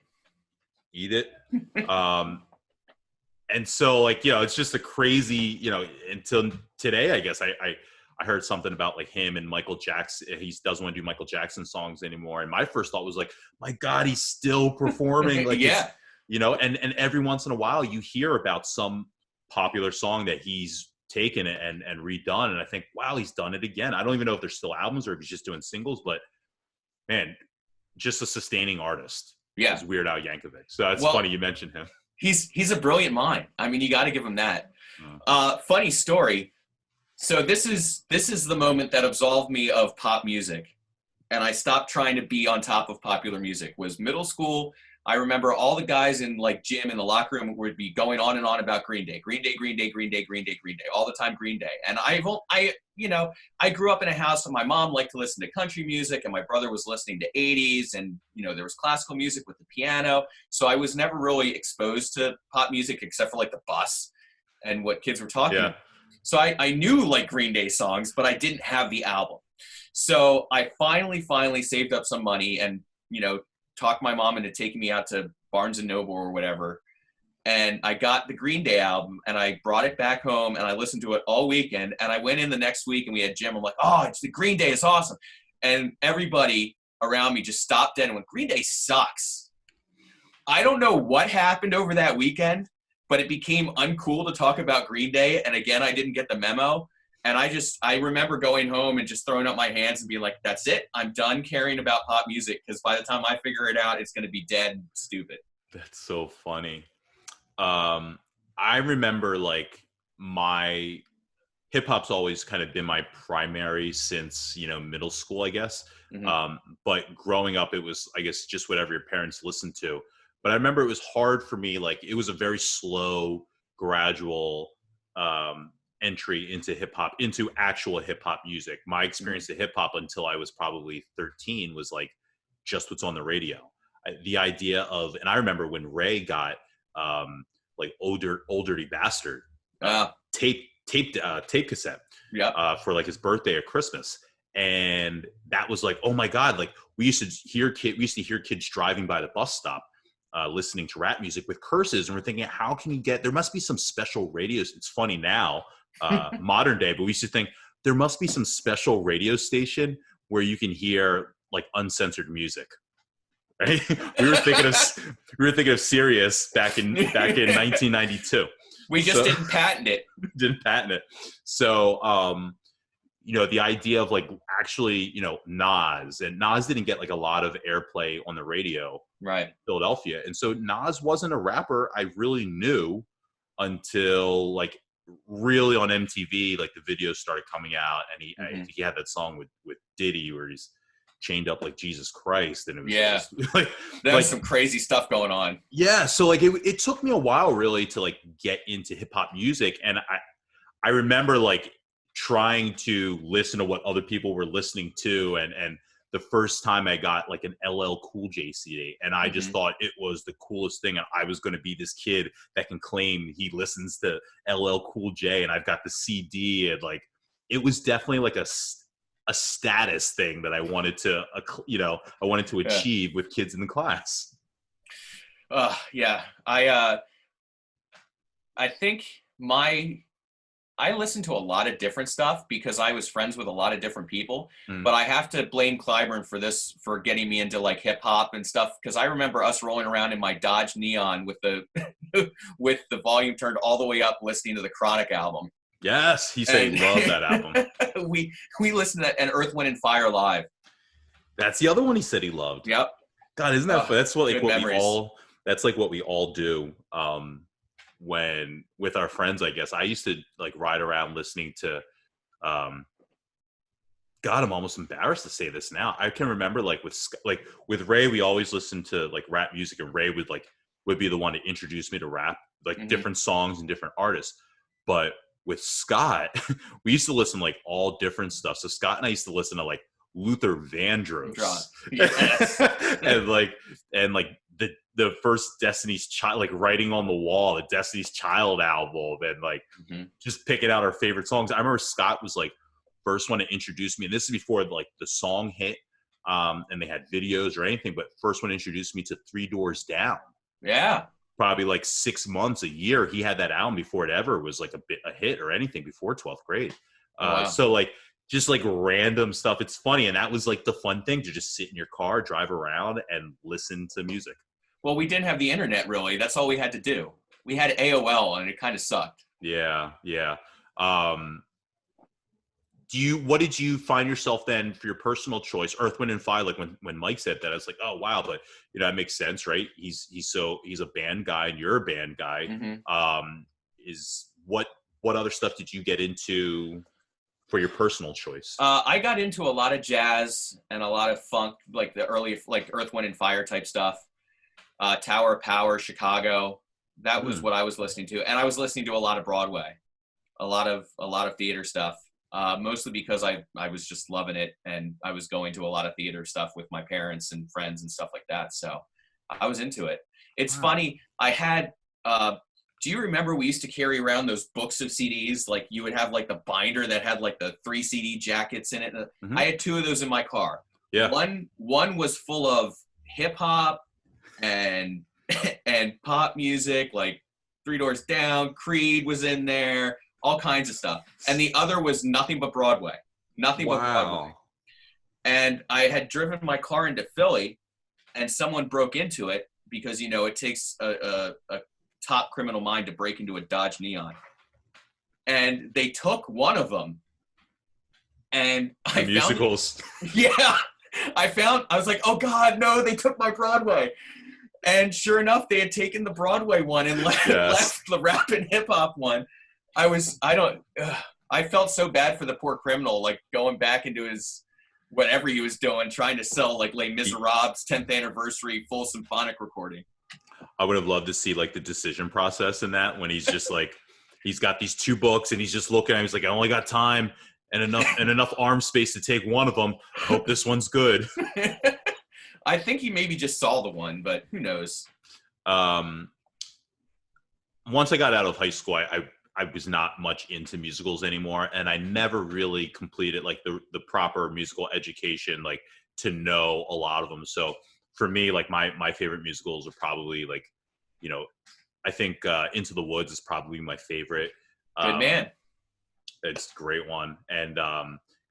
And so like, you know, it's just a crazy, you know, until today, I guess I heard something about like him and Michael Jackson. He doesn't want to do Michael Jackson songs anymore. And my first thought was like, my God, he's still performing. Like, you know, and every once in a while you hear about some popular song that he's taken and redone. And I think, wow, he's done it again. I don't even know if there's still albums or if he's just doing singles, but man, just a sustaining artist. Yeah. Is Weird Al Yankovic. So it's funny you mentioned him. He's a brilliant mind. I mean, you got to give him that. Funny story. So this is the moment that absolved me of pop music, and I stopped trying to be on top of popular music. Was middle school. I remember all the guys in like gym in the locker room would be going on and on about Green Day, all the time Green Day. And I grew up in a house where my mom liked to listen to country music and my brother was listening to 80s, and you know there was classical music with the piano. So I was never really exposed to pop music except for like the bus and what kids were talking about. So I knew like Green Day songs, but I didn't have the album. So I finally saved up some money and, you know, talked my mom into taking me out to Barnes and Noble or whatever. And I got the Green Day album and I brought it back home and I listened to it all weekend. And I went in the next week and we had gym. I'm like, oh, it's the Green Day is awesome. And everybody around me just stopped dead and went, Green Day sucks. I don't know what happened over that weekend, but it became uncool to talk about Green Day. And again, I didn't get the memo. And I remember going home and just throwing up my hands and being like, that's it. I'm done caring about pop music because by the time I figure it out, it's going to be dead and stupid. That's so funny. I remember like my hip hop's always kind of been my primary since, you know, middle school, I guess. But growing up, it was, I guess, just whatever your parents listened to. But I remember it was hard for me. Like it was a very slow, gradual, entry into hip hop, into actual hip hop music. My experience to hip hop until I was probably 13 was like just what's on the radio. The idea of, and I remember when Ray got like Old Dirty Bastard tape cassette for like his birthday or Christmas. And that was like, oh my God, like we used to hear kids driving by the bus stop, listening to rap music with curses. And we're thinking, how can you there must be some special radios. It's funny now, modern day, but we used to think there must be some special radio station where you can hear like uncensored music. Right? we were thinking of Sirius back in 1992. We just didn't patent it. So, the idea of like actually, Nas didn't get like a lot of airplay on the radio, right? Philadelphia. And so Nas wasn't a rapper I really knew until like really on MTV, like the videos started coming out, and I think he had that song with Diddy where he's chained up like Jesus Christ, and it was just, like there was some crazy stuff going on. Yeah, so like it took me a while really to like get into hip hop music, and I remember like trying to listen to what other people were listening to, and the first time I got like an LL Cool J CD, and I just thought it was the coolest thing, and I was going to be this kid that can claim he listens to LL Cool J, and I've got the CD, and like it was definitely like a status thing that I wanted to achieve with kids in the class. Yeah, I think I listened to a lot of different stuff because I was friends with a lot of different people, but I have to blame Clyburn for getting me into like hip hop and stuff. Cause I remember us rolling around in my Dodge Neon with the, with the volume turned all the way up, listening to the Chronic album. Yes. He said he loved that album. we listened to that, and Earth, Wind and Fire Live. That's the other one he said he loved. Yep. God, isn't that fun? That's what memories. what we all do. When with our friends, I guess I used to like ride around listening to, God, I'm almost embarrassed to say this now. I can remember like with Ray, we always listened to like rap music, and Ray would be the one to introduce me to rap, like different songs and different artists. But with Scott, we used to listen to like all different stuff. So Scott and I used to listen to like Luther Vandross, yes. and the first Destiny's Child, like Writing on the Wall, the Destiny's Child album, and like just picking out our favorite songs. I remember Scott was like first one to introduce me, and this is before like the song hit, and they had videos or anything, but first one to introduce me to Three Doors Down. Yeah. Probably like 6 months, a year. He had that album before it ever was like a hit or anything before 12th grade. Wow. So like just like random stuff. It's funny. And that was like the fun thing, to just sit in your car, drive around and listen to music. Well, we didn't have the internet really. That's all we had to do. We had AOL, and it kind of sucked. Yeah. Yeah. What did you find yourself then for your personal choice? Earth, Wind and Fire, like when Mike said that, I was like, oh wow, but that makes sense, right? He's a band guy and you're a band guy. What other stuff did you get into for your personal choice? I got into a lot of jazz and a lot of funk, like the early like Earth, Wind and Fire type stuff. Tower of Power, Chicago. That was what I was listening to, and I was listening to a lot of Broadway, a lot of theater stuff. Mostly because I was just loving it, and I was going to a lot of theater stuff with my parents and friends and stuff like that. So I was into it. It's funny. I had, do you remember we used to carry around those books of CDs? Like you would have like the binder that had like the 3 CD jackets in it. I had 2 of those in my car. Yeah. One was full of hip hop and pop music, like Three Doors Down, Creed was in there. All kinds of stuff. And the other was nothing but Broadway. Nothing but Broadway. And I had driven my car into Philly, and someone broke into it because, it takes a top criminal mind to break into a Dodge Neon. And they took one of them. And I musicals. Yeah. I was like, oh God, no, they took my Broadway. And sure enough, they had taken the Broadway one and left the rap and hip hop one. I felt so bad for the poor criminal, like going back into his, whatever he was doing, trying to sell like Les Miserables 10th anniversary full symphonic recording. I would have loved to see like the decision process in that, when he's just like, he's got these 2 books and he's just looking at him. He's like, I only got time and enough arm space to take one of them. I hope this one's good. I think he maybe just saw the one, but who knows? Once I got out of high school, I was not much into musicals anymore, and I never really completed like the proper musical education, like to know a lot of them. So for me, like my favorite musicals are probably like, you know, I think Into the Woods is probably my favorite. Good man. It's a great one. And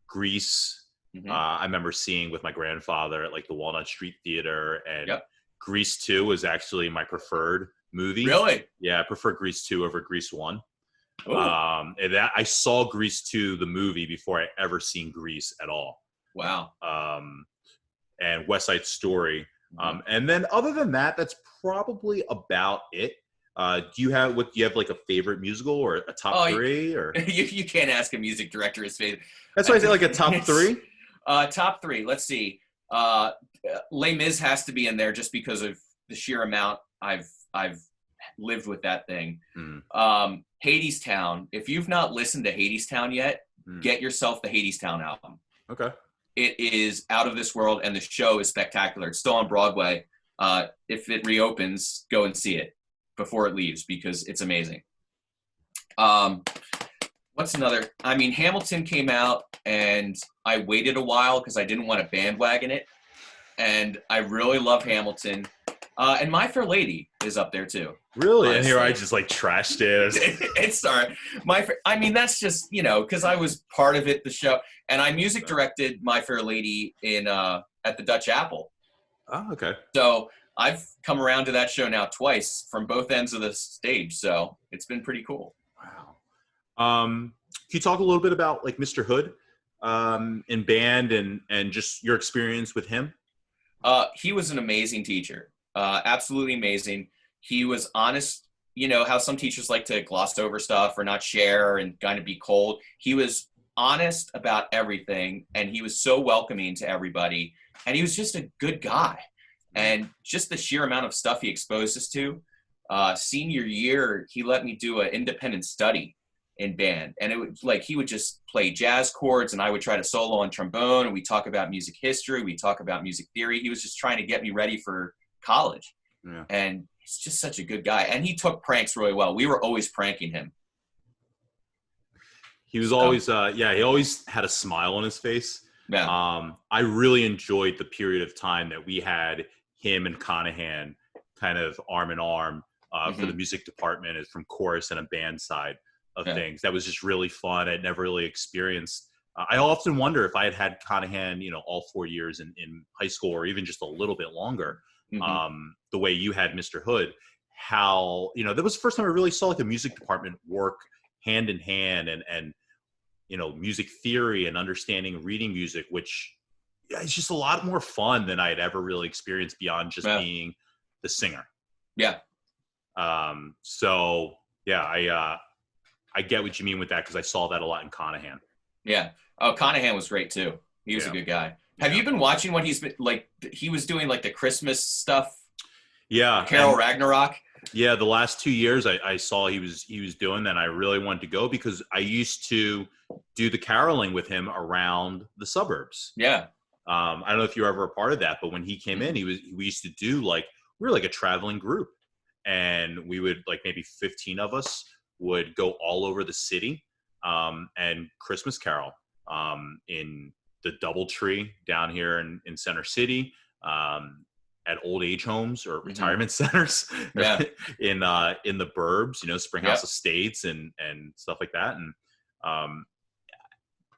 Grease, Mm-hmm. I remember seeing with my grandfather at like the Walnut Street Theater, and Yep. Grease 2 was actually my preferred movie. Really? Yeah, I prefer Grease 2 over Grease 1. Ooh. And that I saw Grease 2, the movie, before I ever seen Grease at all. Wow. And West Side Story. And then other than that, that's probably about it. Do you have like a favorite musical or a top three? Or you can't ask a music director his favorite. That's why I say like a top three. Top three. Let's see. Les Mis has to be in there just because of the sheer amount I've lived with that thing. Hadestown. If you've not listened to Hadestown yet, get yourself the Hadestown album. Okay. It is out of this world, and the show is spectacular. It's still on Broadway. If it reopens, go and see it before it leaves because it's amazing. What's another? I mean, Hamilton came out, and I waited a while because I didn't want to bandwagon it, and I really love Hamilton. And My Fair Lady is up there too. Really? Honestly. And here I just like trashed it. It's sorry. I mean, that's just, because I was part of it, the show. And I music directed My Fair Lady in at the Dutch Apple. Oh, okay. So I've come around to that show now twice from both ends of the stage. So it's been pretty cool. Wow. Can you talk a little bit about like Mr. Hood in band and just your experience with him? He was an amazing teacher. Absolutely amazing. He was honest, how some teachers like to gloss over stuff or not share and kind of be cold. He was honest about everything, and he was so welcoming to everybody, and he was just a good guy. And just the sheer amount of stuff he exposed us to. Senior year, he let me do an independent study in band, and it was like he would just play jazz chords, and I would try to solo on trombone, and we talk about music history, we talk about music theory. He was just trying to get me ready for college. Yeah. And he's just such a good guy, and he took pranks really well. We were always pranking him. He was always he always had a smile on his face. Yeah. I really enjoyed the period of time that we had him and Conahan kind of arm in arm for the music department and from chorus and a band side of things. That was just really fun. I'd never really experienced. I often wonder if I had Conahan, all 4 years in high school or even just a little bit longer, the way you had Mr. Hood, how, that was the first time I really saw like a music department work hand in hand and music theory and understanding reading music, which it's just a lot more fun than I had ever really experienced beyond just being the singer. Yeah. So yeah, I get what you mean with that because I saw that a lot in Conahan. Yeah. Oh, Conahan was great too. He was a good guy. Have you been watching what he's been like? He was doing like the Christmas stuff. Yeah. Carol Ragnarok. Yeah. The last 2 years I saw he was doing that. And I really wanted to go because I used to do the caroling with him around the suburbs. Yeah. I don't know if you were ever a part of that, but when he came in, we used to do we were like a traveling group, and we would like maybe 15 of us would go all over the city and Christmas carol in the DoubleTree down here in Center City, at old age homes or retirement centers in the burbs, Springhouse Estates and stuff like that. And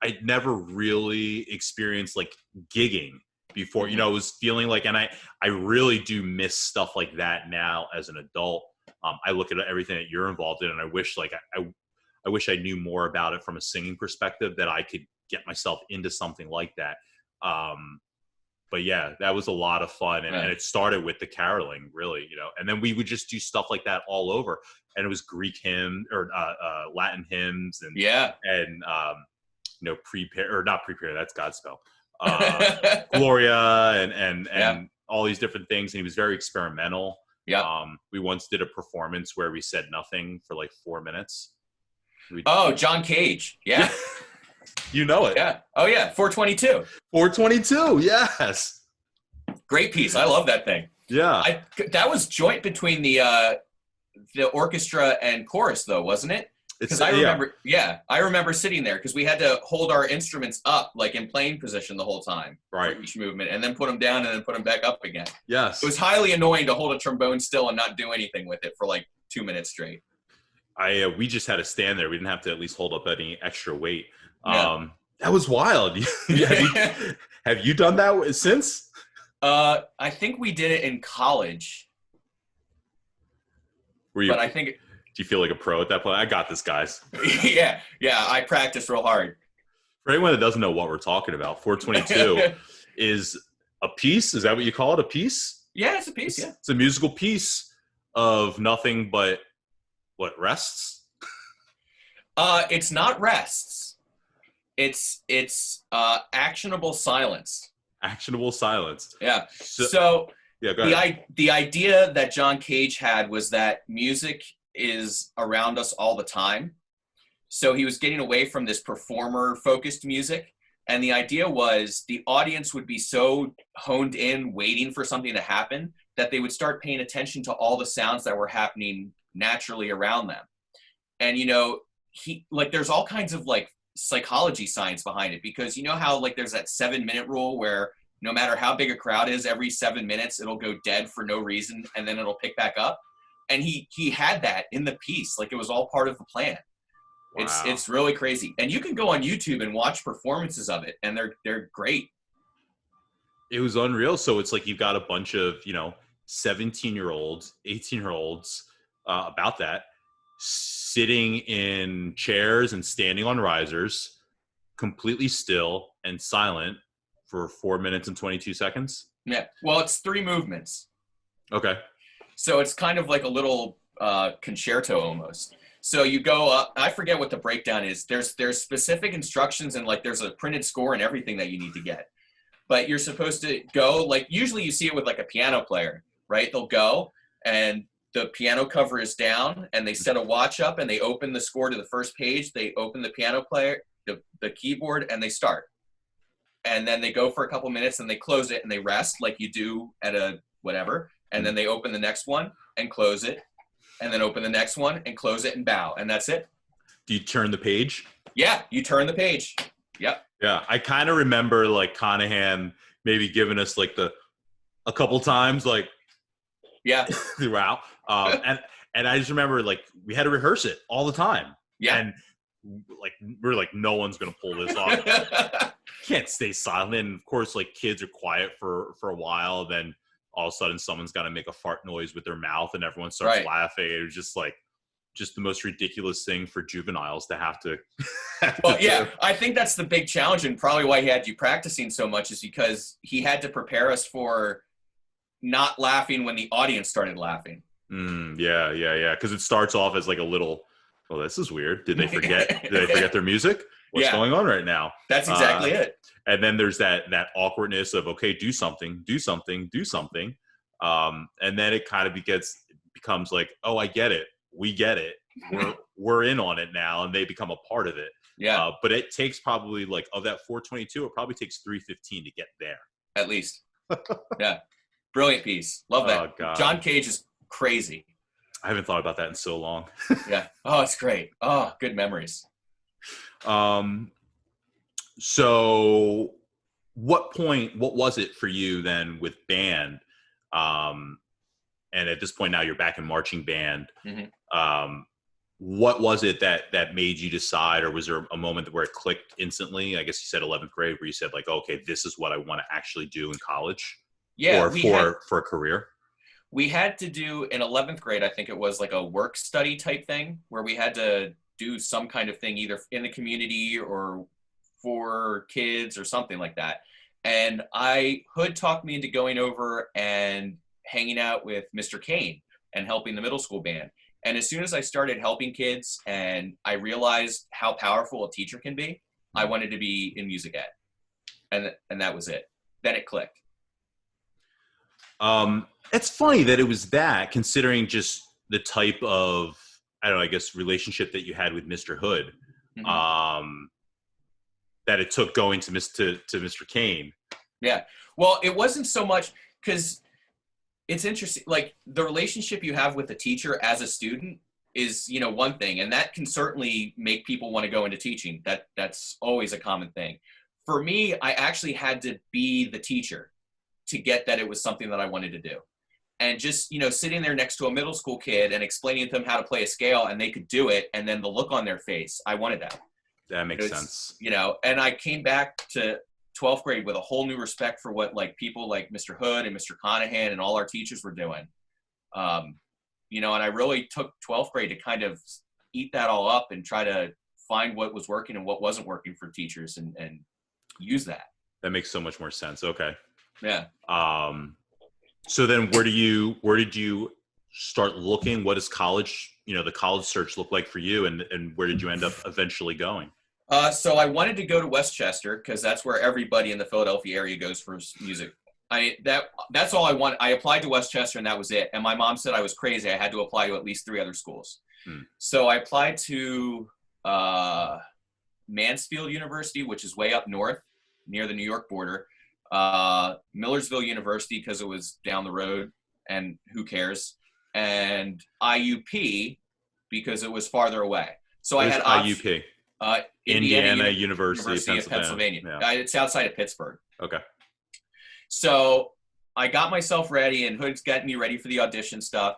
I never really experienced like gigging before, it was feeling like, and I really do miss stuff like that now as an adult. I look at everything that you're involved in, and I wish I wish I knew more about it from a singing perspective, that I could get myself into something like that. But yeah, that was a lot of fun. And it started with the caroling, really, and then we would just do stuff like that all over. And it was Greek hymn or Latin hymns and prepare or not prepare. That's Godspell. Gloria and all these different things. And he was very experimental. Yeah. We once did a performance where we said nothing for like 4 minutes. John Cage. Yeah. You know it. Yeah. Oh yeah. 422. 422. Yes. Great piece. I love that thing. Yeah. That was joint between the orchestra and chorus though, wasn't it? It's Because I remember sitting there because we had to hold our instruments up like in playing position the whole time right. for each movement, and then put them down and then put them back up again. Yes. It was highly annoying to hold a trombone still and not do anything with it for like 2 minutes straight. We just had to stand there. We didn't have to at least hold up any extra weight. Yeah. That was wild. Have you done that since? I think we did it in college. Were you? But I think. Do you feel like a pro at that point? I got this, guys. yeah. I practiced real hard. For anyone that doesn't know what we're talking about, 422 is a piece. Is that what you call it? A piece? Yeah, it's a piece. Yeah. It's a musical piece of nothing but what, rests? It's not rests. It's actionable silence. Actionable silence. Yeah. So yeah, go ahead. The idea that John Cage had was that music is around us all the time. So he was getting away from this performer-focused music. And the idea was the audience would be so honed in, waiting for something to happen, that they would start paying attention to all the sounds that were happening naturally around them. And, there's all kinds of like psychology science behind it, because you know how like there's that 7-minute rule where no matter how big a crowd is, every 7 minutes it'll go dead for no reason and then it'll pick back up. And he had that in the piece, like it was all part of the plan. Wow. It's really crazy. And you can go on YouTube and watch performances of it, and they're great. It was unreal. So it's like you've got a bunch of, 17-year-olds, 18-year-olds about that, sitting in chairs and standing on risers, completely still and silent for 4 minutes and 22 seconds. Yeah. Well, it's 3 movements. Okay. So it's kind of like a little concerto almost. So you go up, I forget what the breakdown is. There's specific instructions, and like there's a printed score and everything that you need to get. But you're supposed to go, like usually you see it with like a piano player, right? They'll go and the piano cover is down and they set a watch up and they open the score to the first page. They open the piano player, the keyboard, and they start. And then they go for a couple minutes and they close it and they rest like you do at a whatever. And then they open the next one and close it, and then open the next one and close it and bow. And that's it. Do you turn the page? Yeah, you turn the page. Yep. Yeah, I kind of remember like Conahan maybe giving us like a couple times like yeah throughout. And I just remember like we had to rehearse it all the time. Yeah. And like we're like, no one's gonna pull this off. Can't stay silent. And of course, like kids are quiet for a while, then all of a sudden someone's got to make a fart noise with their mouth and everyone starts laughing. It was just the most ridiculous thing for juveniles to have to. Well, yeah, I think that's the big challenge, and probably why he had you practicing so much is because he had to prepare us for not laughing when the audience started laughing. Yeah. Because it starts off as like a little, well, this is weird. Did they forget? Did they forget their music? What's going on right now? That's exactly it. And then there's that awkwardness of, okay, do something. And then it kind of becomes like, oh, I get it. We get it. We're in on it now. And they become a part of it. Yeah. But it takes probably like, of that 422, it probably takes 315 to get there. At least. Yeah. Brilliant piece. Love that. Oh, God. John Cage is crazy. I haven't thought about that in so long. Yeah. Oh, it's great. Oh, good memories. So what was it for you then with band? And at this point now you're back in marching band. Mm-hmm. What was it that made you decide, or was there a moment where it clicked instantly? I guess you said 11th grade where you said like, okay, this is what I want to actually do in college. Yeah. Or for a career. We had to do in 11th grade, I think it was like a work study type thing where we had to do some kind of thing either in the community or for kids or something like that. And Hood talked me into going over and hanging out with Mr. Kane and helping the middle school band. And as soon as I started helping kids and I realized how powerful a teacher can be, I wanted to be in music ed. And that was it. Then it clicked. It's funny that it was that, considering just the type of, I don't know, I guess relationship that you had with Mr. Hood, mm-hmm. That it took going to Mr. Kane. Yeah. Well, it wasn't so much because it's interesting, like the relationship you have with the teacher as a student is, you know, one thing, and that can certainly make people want to go into teaching. That's always a common thing. For me, I actually had to be the teacher to get that it was something that I wanted to do. And just, you know, sitting there next to a middle school kid and explaining to them how to play a scale, and they could do it, and then the look on their face, I wanted that. That makes sense. You know, and I came back to 12th grade with a whole new respect for what like people like Mr. Hood and Mr. Conahan and all our teachers were doing. You know, and I really took 12th grade to kind of eat that all up and try to find what was working and what wasn't working for teachers, and use that. That makes so much more sense. Okay. Yeah. So then where did you start looking? What does college, you know, the college search look like for you, and where did you end up eventually going? So I wanted to go to Westchester because that's where everybody in the Philadelphia area goes for music. That's all I want. I applied to Westchester and that was it. And my mom said I was crazy. I had to apply to at least 3 other schools. So I applied to Mansfield University, which is way up north near the New York border. Millersville University because it was down the road and who cares. And IUP because it was farther away. So I had IUP. Indiana University of Pennsylvania. Yeah. It's outside of Pittsburgh. Okay. So I got myself ready, and Hood's getting me ready for the audition stuff.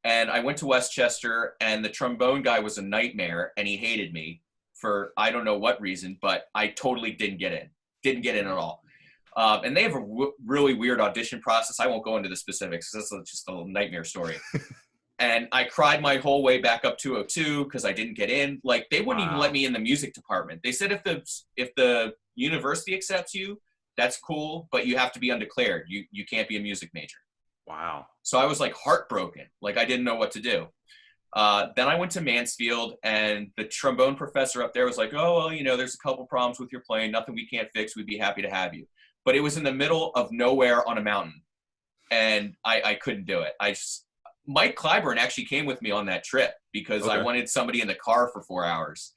And I went to Westchester, and the trombone guy was a nightmare, and he hated me for I don't know what reason, but I totally didn't get in. Didn't get in at all. And they have a really weird audition process. I won't go into the specifics because that's just a little nightmare story. And I cried my whole way back up 202 because I didn't get in. Like, they wouldn't even let me in the music department. They said if the university accepts you, that's cool, but you have to be undeclared. You can't be a music major. Wow. So I was like heartbroken. Like, I didn't know what to do. Then I went to Mansfield, and the trombone professor up there was like, oh, well, you know, there's a couple problems with your playing, nothing we can't fix. We'd be happy to have you. But it was in the middle of nowhere on a mountain, and I couldn't do it. Mike Clyburn actually came with me on that trip because I wanted somebody in the car for 4 hours.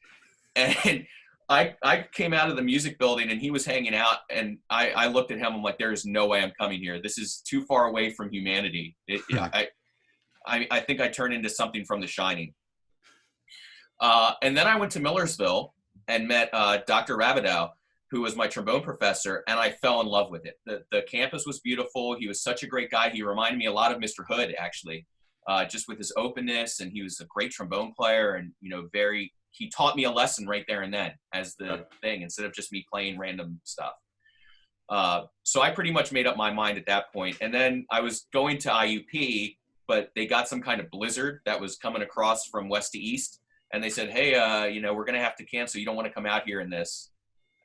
And I came out of the music building, and he was hanging out, and I looked at him. I'm like, there is no way I'm coming here. This is too far away from humanity. I think I turned into something from The Shining. And then I went to Millersville and met Dr. Rabidow, who was my trombone professor, and I fell in love with it. The campus was beautiful. He was such a great guy. He reminded me a lot of Mr. Hood, actually, just with his openness, and he was a great trombone player, and, you know, he taught me a lesson right there and then as the thing, instead of just me playing random stuff. So I pretty much made up my mind at that point. And then I was going to IUP, but they got some kind of blizzard that was coming across from west to east. And they said, hey, you know, we're going to have to cancel. You don't want to come out here in this.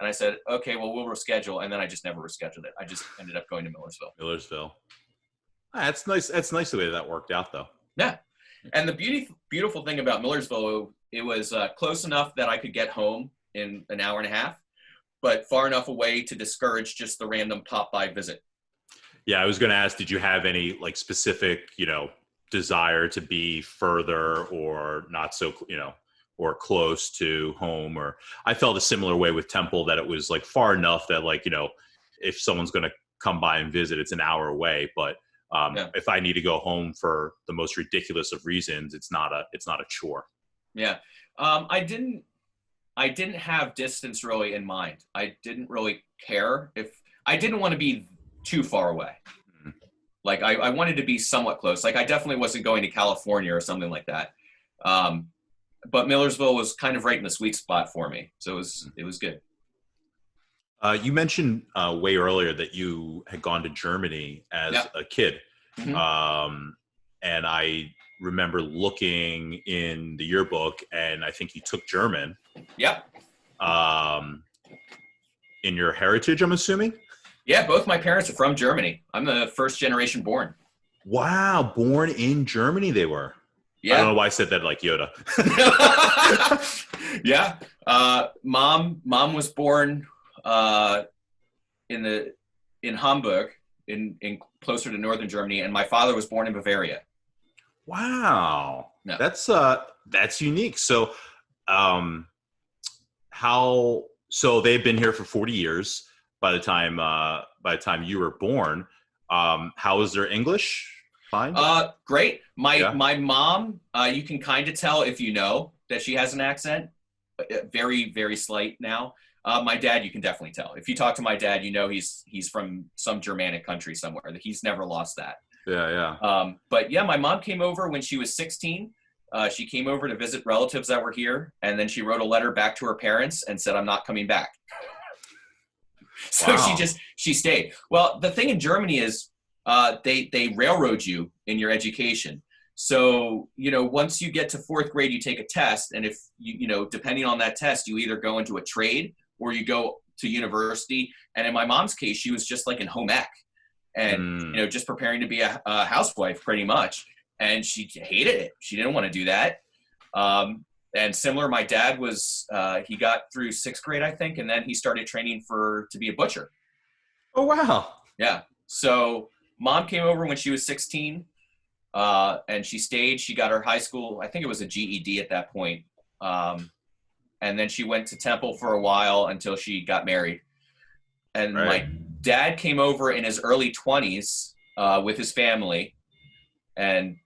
And I said, okay, well, we'll reschedule. And then I just never rescheduled it. I just ended up going to Millersville. That's nice. That's nice the way that worked out, though. Yeah. And the beautiful thing about Millersville, it was close enough that I could get home in an hour and a half, but far enough away to discourage just the random pop-by visit. Yeah, I was going to ask, did you have any like specific, you know, desire to be further or not so, you know, or close to home? Or I felt a similar way with Temple, that it was like far enough that, like, you know, if someone's going to come by and visit, it's an hour away. But if I need to go home for the most ridiculous of reasons, it's not a chore. Yeah. I didn't have distance really in mind. I didn't really care I didn't want to be too far away. Mm-hmm. Like I wanted to be somewhat close. Like I definitely wasn't going to California or something like that. But Millersville was kind of right in the sweet spot for me. So it was good. You mentioned way earlier that you had gone to Germany as a kid. Mm-hmm. And I remember looking in the yearbook, and I think you took German. Yep. In your heritage, I'm assuming? Yeah, both my parents are from Germany. I'm the first generation born. Wow, born in Germany they were. Yeah. I don't know why I said that like Yoda. Yeah. Mom was born in Hamburg, in closer to northern Germany, and my father was born in Bavaria. Wow. Yeah. That's unique. So so they've been here for 40 years by the time you were born. How is their English? Fine. Great. Yeah. My mom, you can kind of tell if you know that she has an accent. Very, very slight now. My dad, you can definitely tell. If you talk to my dad, you know he's from some Germanic country somewhere. He's never lost that. Yeah. But yeah, my mom came over when she was 16. She came over to visit relatives that were here, and then she wrote a letter back to her parents and said, "I'm not coming back." So Wow. she stayed. Well, the thing in Germany is they railroad you in your education. So, once you get to fourth grade, you take a test. And if depending on that test, you either go into a trade or you go to university. And in my mom's case, she was just like in home ec and, just preparing to be a housewife pretty much. And she hated it. She didn't want to do that. And similar, my dad was, he got through sixth grade, I think. And then he started training to be a butcher. Oh, wow. Yeah. So mom came over when she was 16. And she stayed. She got her high school, I think it was a GED at that point. And then she went to Temple for a while until she got married. And my dad came over in his early 20s with his family. And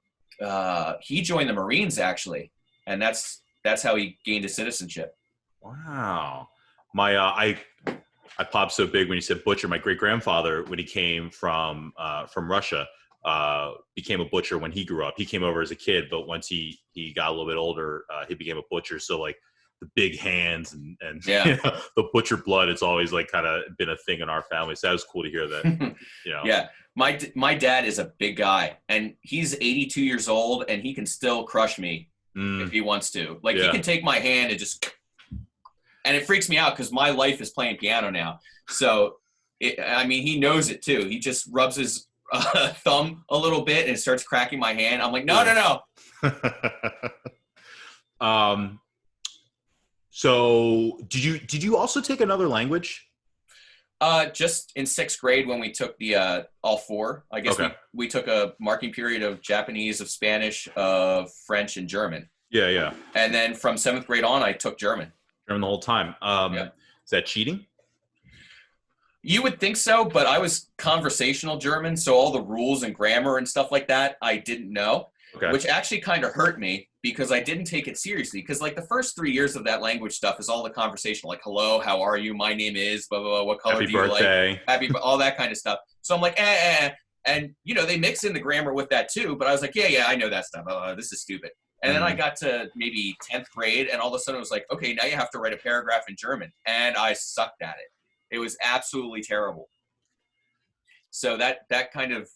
he joined the Marines, actually. And that's how he gained his citizenship. Wow. My I popped so big when you said butcher. My great-grandfather, when he came from Russia, became a butcher when he grew up. He came over as a kid, but once he got a little bit older, he became a butcher. So like the big hands and the butcher blood, it's always like kind of been a thing in our family. So that was cool to hear that. Yeah. My dad is a big guy, and he's 82 years old, and he can still crush me if he wants to. Like he can take my hand and just, and it freaks me out because my life is playing piano now. So he knows it too. He just rubs his thumb a little bit and starts cracking my hand. I'm like, no. So did you also take another language? Just in sixth grade when we took the all four. I guess we took a marking period of Japanese, of Spanish, of French, and German. Yeah. And then from seventh grade on, I took German. German the whole time. Is that cheating? You would think so, but I was conversational German, so all the rules and grammar and stuff like that, I didn't know, which actually kind of hurt me because I didn't take it seriously. Because like the first 3 years of that language stuff is all the conversational, like, hello, how are you? My name is, blah, blah, blah. What color do you like? All that kind of stuff. So I'm like, And, they mix in the grammar with that too, but I was like, yeah, I know that stuff. This is stupid. And then I got to maybe 10th grade, and all of a sudden it was like, okay, now you have to write a paragraph in German. And I sucked at it. It was absolutely terrible. So that kind of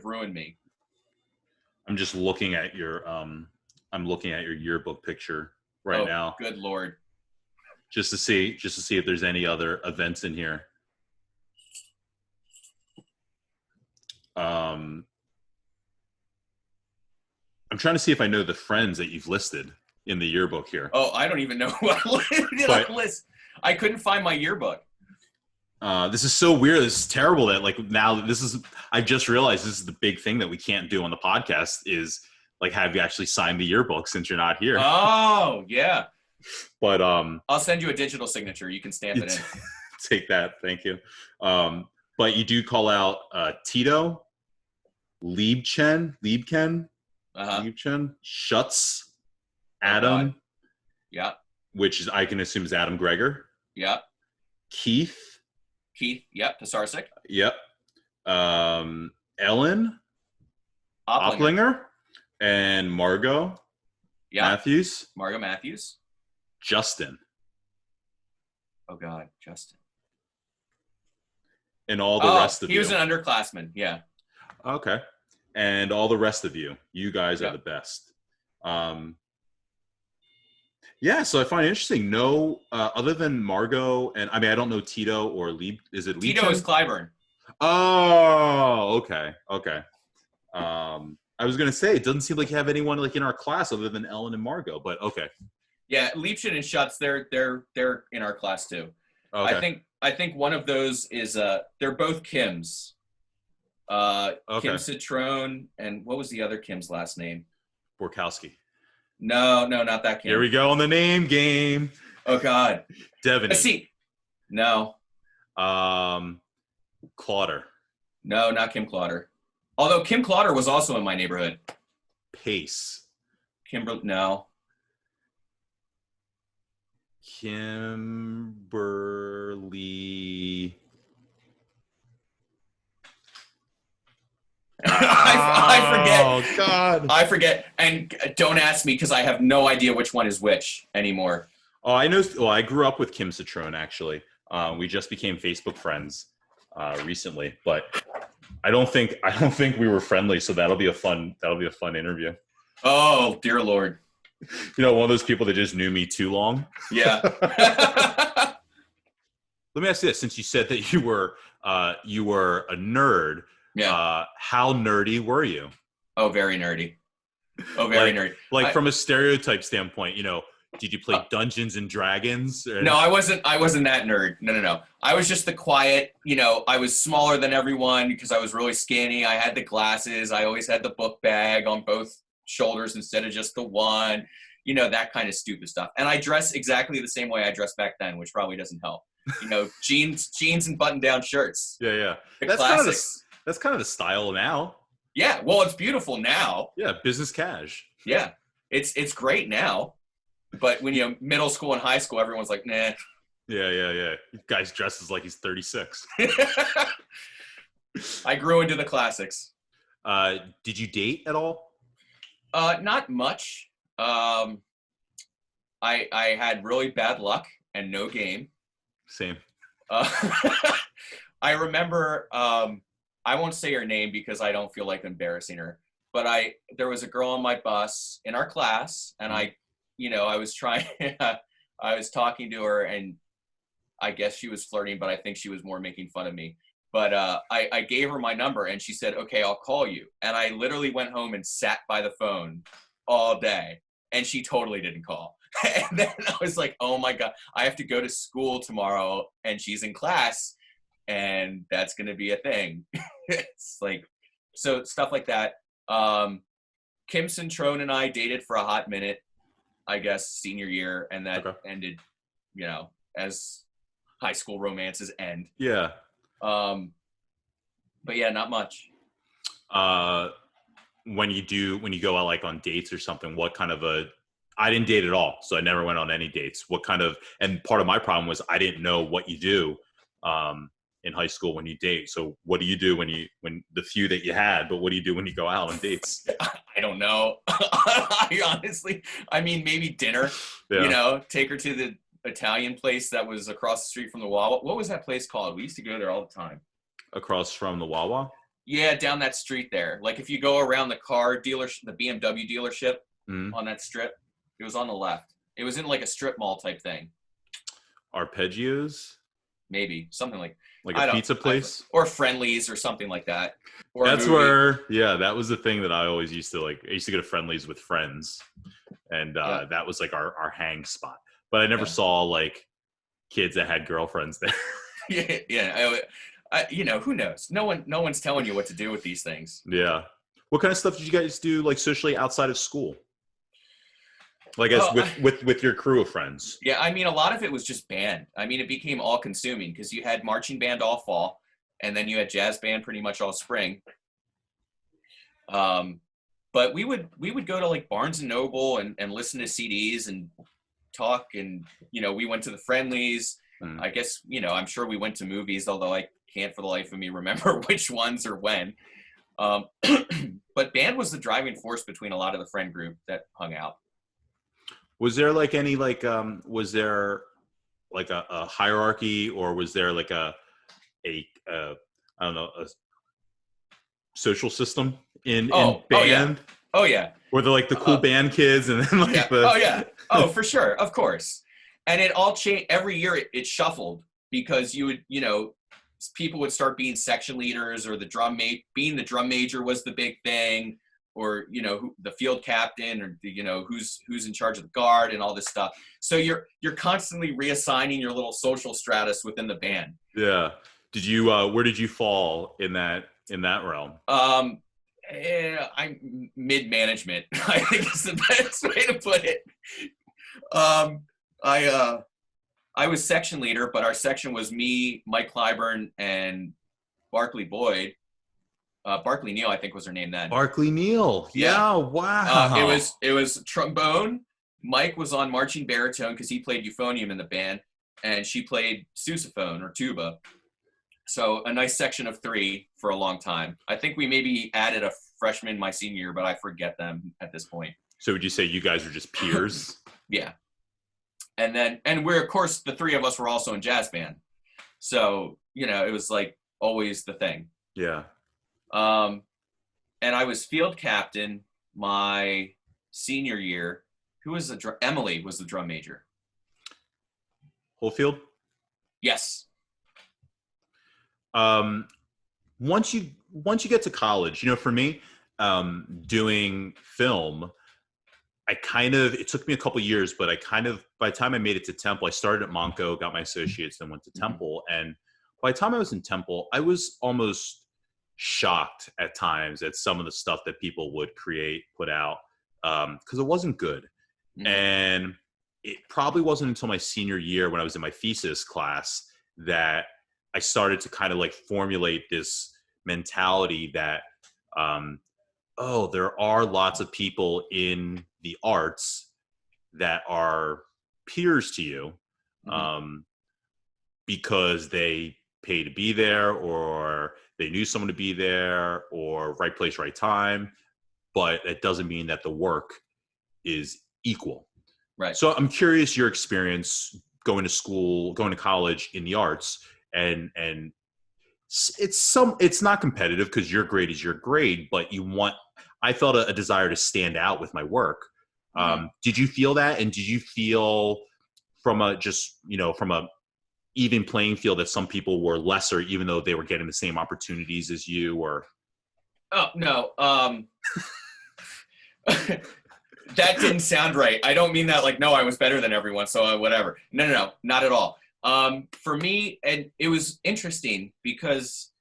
ruined me. I'm just looking at your yearbook picture right now. Good Lord. Just to see if there's any other events in here. I'm trying to see if I know the friends that you've listed in the yearbook here. Oh, I don't even know who I list. I couldn't find my yearbook. This is so weird. This is terrible that like now I just realized this is the big thing that we can't do on the podcast is like have you actually signed the yearbook since you're not here. Oh, yeah. But I'll send you a digital signature. You can stamp it in. Take that. Thank you. But you do call out Tito, Liebchen, Schutz, Adam. Yeah. Which is I can assume is Adam Gregor. Yeah. Keith, yep, Pisarcik. Yep. Ellen Oplinger and Margot Matthews. Margot Matthews. Justin. Oh God, Justin. And all the rest of you. He was an underclassman, yeah. Okay. And all the rest of you. You guys are the best. Yeah, so I find it interesting. No, other than Margot, and I mean, I don't know Tito or Lieb. Is it Lieb? Tito is Clyburn. Oh, okay. I was gonna say it doesn't seem like you have anyone like in our class other than Ellen and Margot, but okay. Yeah, Liebchen and Schutz, they're in our class too. Okay. I think one of those is they're both Kims. Kim Citrone, and what was the other Kim's last name? Borkowski. No, not that Kim. Here we go on the name game. Oh God. Devaney. See. No. Clauder. No, not Kim Clauder. Although Kim Clotter was also in my neighborhood. Pace. No. Kimberly. I forget. Oh God. I forget. And don't ask me because I have no idea which one is which anymore. Oh, I know. Well, I grew up with Kim Citrone actually. We just became Facebook friends recently, but I don't think we were friendly. So that'll be a fun interview. Oh dear Lord. You know, one of those people that just knew me too long. Yeah. Let me ask you this: since you said that you were a nerd, Yeah. how nerdy were you? Oh, very nerdy. Oh, very nerdy. Like from a stereotype standpoint, you know, did you play Dungeons and Dragons? No, I wasn't that nerd. No. I was just the quiet, you know, I was smaller than everyone because I was really skinny. I had the glasses. I always had the book bag on both shoulders instead of just the one, you know, that kind of stupid stuff. And I dress exactly the same way I dressed back then, which probably doesn't help. You know, jeans and button-down shirts. Yeah. That's kind of the style now. Yeah, well, it's beautiful now. Yeah, business cash. Yeah, it's great now. But when you know, middle school and high school, everyone's like, nah. Yeah. Guy's dresses like he's 36. I grew into the classics. Did you date at all? Not much. I had really bad luck and no game. Same. I remember, I won't say her name because I don't feel like embarrassing her, but there was a girl on my bus in our class, and I was trying, I was talking to her, and I guess she was flirting, but I think she was more making fun of me. But I gave her my number, and she said, okay, I'll call you. And I literally went home and sat by the phone all day, and she totally didn't call. And then I was like, oh my God, I have to go to school tomorrow, and she's in class, and that's going to be a thing. It's like, so stuff like that. Kim Centrone and I dated for a hot minute, I guess, senior year, and that ended, you know, as high school romances end. Yeah. But yeah, not much. When you go out like on dates or something, what kind of I didn't date at all, so I never went on any dates. What kind of, and part of my problem was I didn't know what you do in high school when you date. So what do you do when the few that you had, but what do you do when you go out on dates? I don't know. I honestly, I mean, maybe dinner, you know, take her to the Italian place that was across the street from the Wawa. What was that place called? We used to go there all the time. Across from the Wawa? Yeah, down that street there. Like if you go around the car dealership, the BMW dealership on that strip, it was on the left. It was in like a strip mall type thing. Arpeggios? Maybe something like a pizza place, or Friendlies or something like that. Or that's where, that was the thing that I always used to like. I used to go to Friendlies with friends, and that was like our hang spot. But I never saw like kids that had girlfriends there. Yeah. You know, who knows? No one's telling you what to do with these things. Yeah. What kind of stuff did you guys do like socially outside of school? Like as with your crew of friends? Yeah, I mean, a lot of it was just band. I mean, it became all consuming because you had marching band all fall, and then you had jazz band pretty much all spring. But we would go to like Barnes and Noble and listen to CDs and talk, and you know, we went to the Friendlies. I guess, you know, I'm sure we went to movies, although I can't for the life of me remember which ones or when. But band was the driving force between a lot of the friend group that hung out. Was there like any like was there like a hierarchy, or was there like a I don't know, a social system in band? Oh yeah. Were there like the cool band kids and then like Oh, for sure, of course. And it all changed every year. It shuffled because you would, you know, people would start being section leaders, or being the drum major was the big thing, or, you know, the field captain, or, you know, who's in charge of the guard and all this stuff. So you're constantly reassigning your little social stratus within the band. Yeah. Did you where did you fall in that realm? I'm mid-management, I think is the best way to put it. I was section leader, but our section was me, Mike Clyburn, and Barkley Boyd. Barkley Neal, I think was her name then. Barkley Neal. Yeah. Wow. It was trombone. Mike was on marching baritone because he played euphonium in the band, and she played sousaphone or tuba. So a nice section of 3 for a long time. I think we maybe added a freshman my senior year, but I forget them at this point. So would you say you guys are just peers? Yeah. And we're, of course, the 3 of us were also in jazz band. So, it was like always the thing. Yeah. And I was field captain my senior year. Who was Emily was the drum major. Holyfield? Yes. Once you get to college, for me, doing film, it took me a couple years, but by the time I made it to Temple, I started at Monco, got my associates, then went to Temple. And by the time I was in Temple, I was almost shocked at times at some of the stuff that people would put out, because it wasn't good. Mm-hmm. And it probably wasn't until my senior year when I was in my thesis class that I started to kind of like formulate this mentality that, there are lots of people in the arts that are peers to you, because they pay to be there, or they knew someone to be there, or right place, right time. But that doesn't mean that the work is equal. Right. So I'm curious your experience going to college in the arts, and it's not competitive because your grade is your grade, but I felt a desire to stand out with my work. Did you feel that? And did you feel from a even playing field that some people were lesser, even though they were getting the same opportunities as you? Or oh no, that didn't sound right. I don't mean that like, no, I was better than everyone, so whatever. No, not at all. For me, and it was interesting because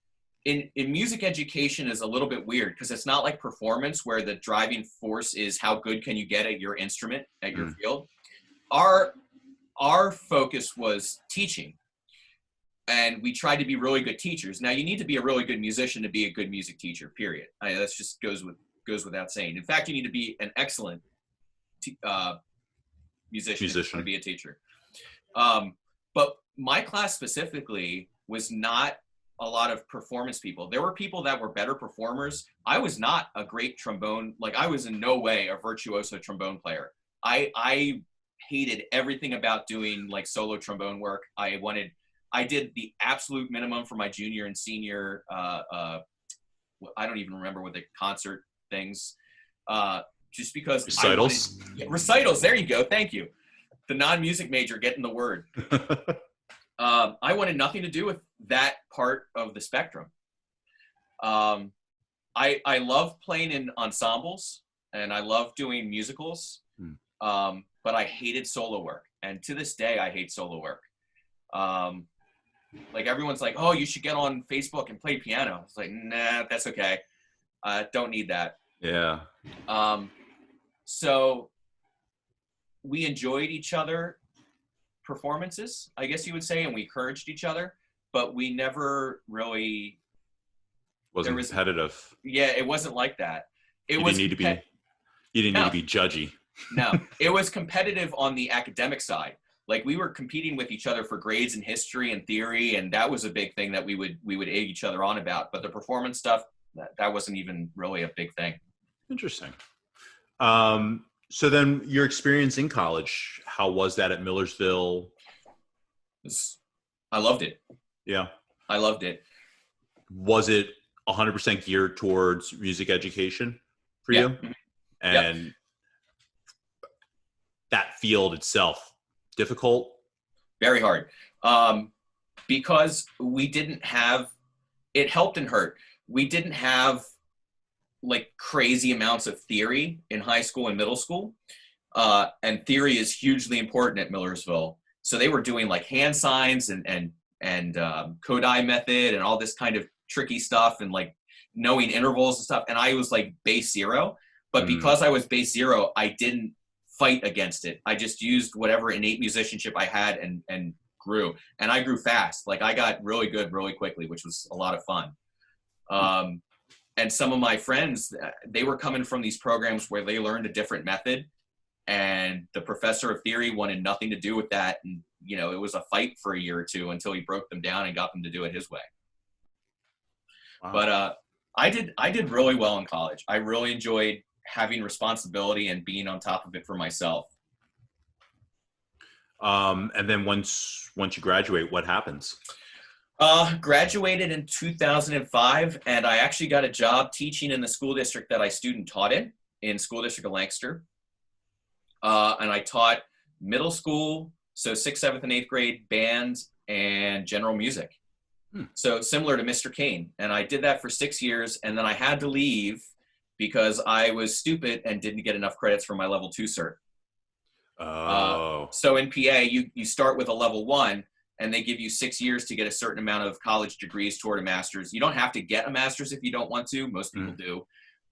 in music education is a little bit weird because it's not like performance where the driving force is how good can you get at your instrument, at your field. Our focus was teaching, and we tried to be really good teachers. Now, you need to be a really good musician to be a good music teacher, period. That just goes without saying. In fact, you need to be an excellent musician to be a teacher. But my class specifically was not a lot of performance people. There were people that were better performers. I was not a great trombone. Like, I was in no way a virtuoso trombone player. I hated everything about doing like solo trombone work. I did the absolute minimum for my junior and senior. I don't even remember what the concert things, just because recitals. Recitals. There you go. Thank you. The non-music major getting the word. I wanted nothing to do with that part of the spectrum. I love playing in ensembles and I love doing musicals, but I hated solo work. And to this day, I hate solo work. Like, everyone's like, oh, you should get on Facebook and play piano. It's like, nah, that's okay. Don't need that. Yeah. So we enjoyed each other performances, I guess you would say, and we encouraged each other, but we never really wasn't competitive. Yeah, it wasn't like that. You didn't need to be judgy. No, it was competitive on the academic side. Like, we were competing with each other for grades in history and theory, and that was a big thing that we would egg each other on about. But the performance stuff, that wasn't even really a big thing. Interesting. So then your experience in college, how was that at Millersville? I loved it. Yeah. I loved it. Was it 100% geared towards music education for you? And that field itself, difficult? Very hard. Because we didn't have, it helped and hurt. We didn't have like crazy amounts of theory in high school and middle school. And theory is hugely important at Millersville. So they were doing like hand signs and Kodai method and all this kind of tricky stuff and like knowing intervals and stuff. And I was like base zero, but because I was base zero, I didn't fight against it. I just used whatever innate musicianship I had and grew. And I grew fast. Like, I got really good really quickly, which was a lot of fun. and some of my friends, they were coming from these programs where they learned a different method, and the professor of theory wanted nothing to do with that. And, you know, it was a fight for a year or two until he broke them down and got them to do it his way. Wow. But I did really well in college. I really enjoyed having responsibility and being on top of it for myself. And then once you graduate, what happens? Graduated in 2005, and I actually got a job teaching in the school district that I student taught in School District of Lancaster. And I taught middle school, so 6th, 7th, and 8th grade band and general music. So similar to Mr. Kane. And I did that for 6 years, and then I had to leave because I was stupid and didn't get enough credits for my level 2 cert. So in PA, you start with a level 1, and they give you 6 years to get a certain amount of college degrees toward a master's. You don't have to get a master's if you don't want to. Most people do.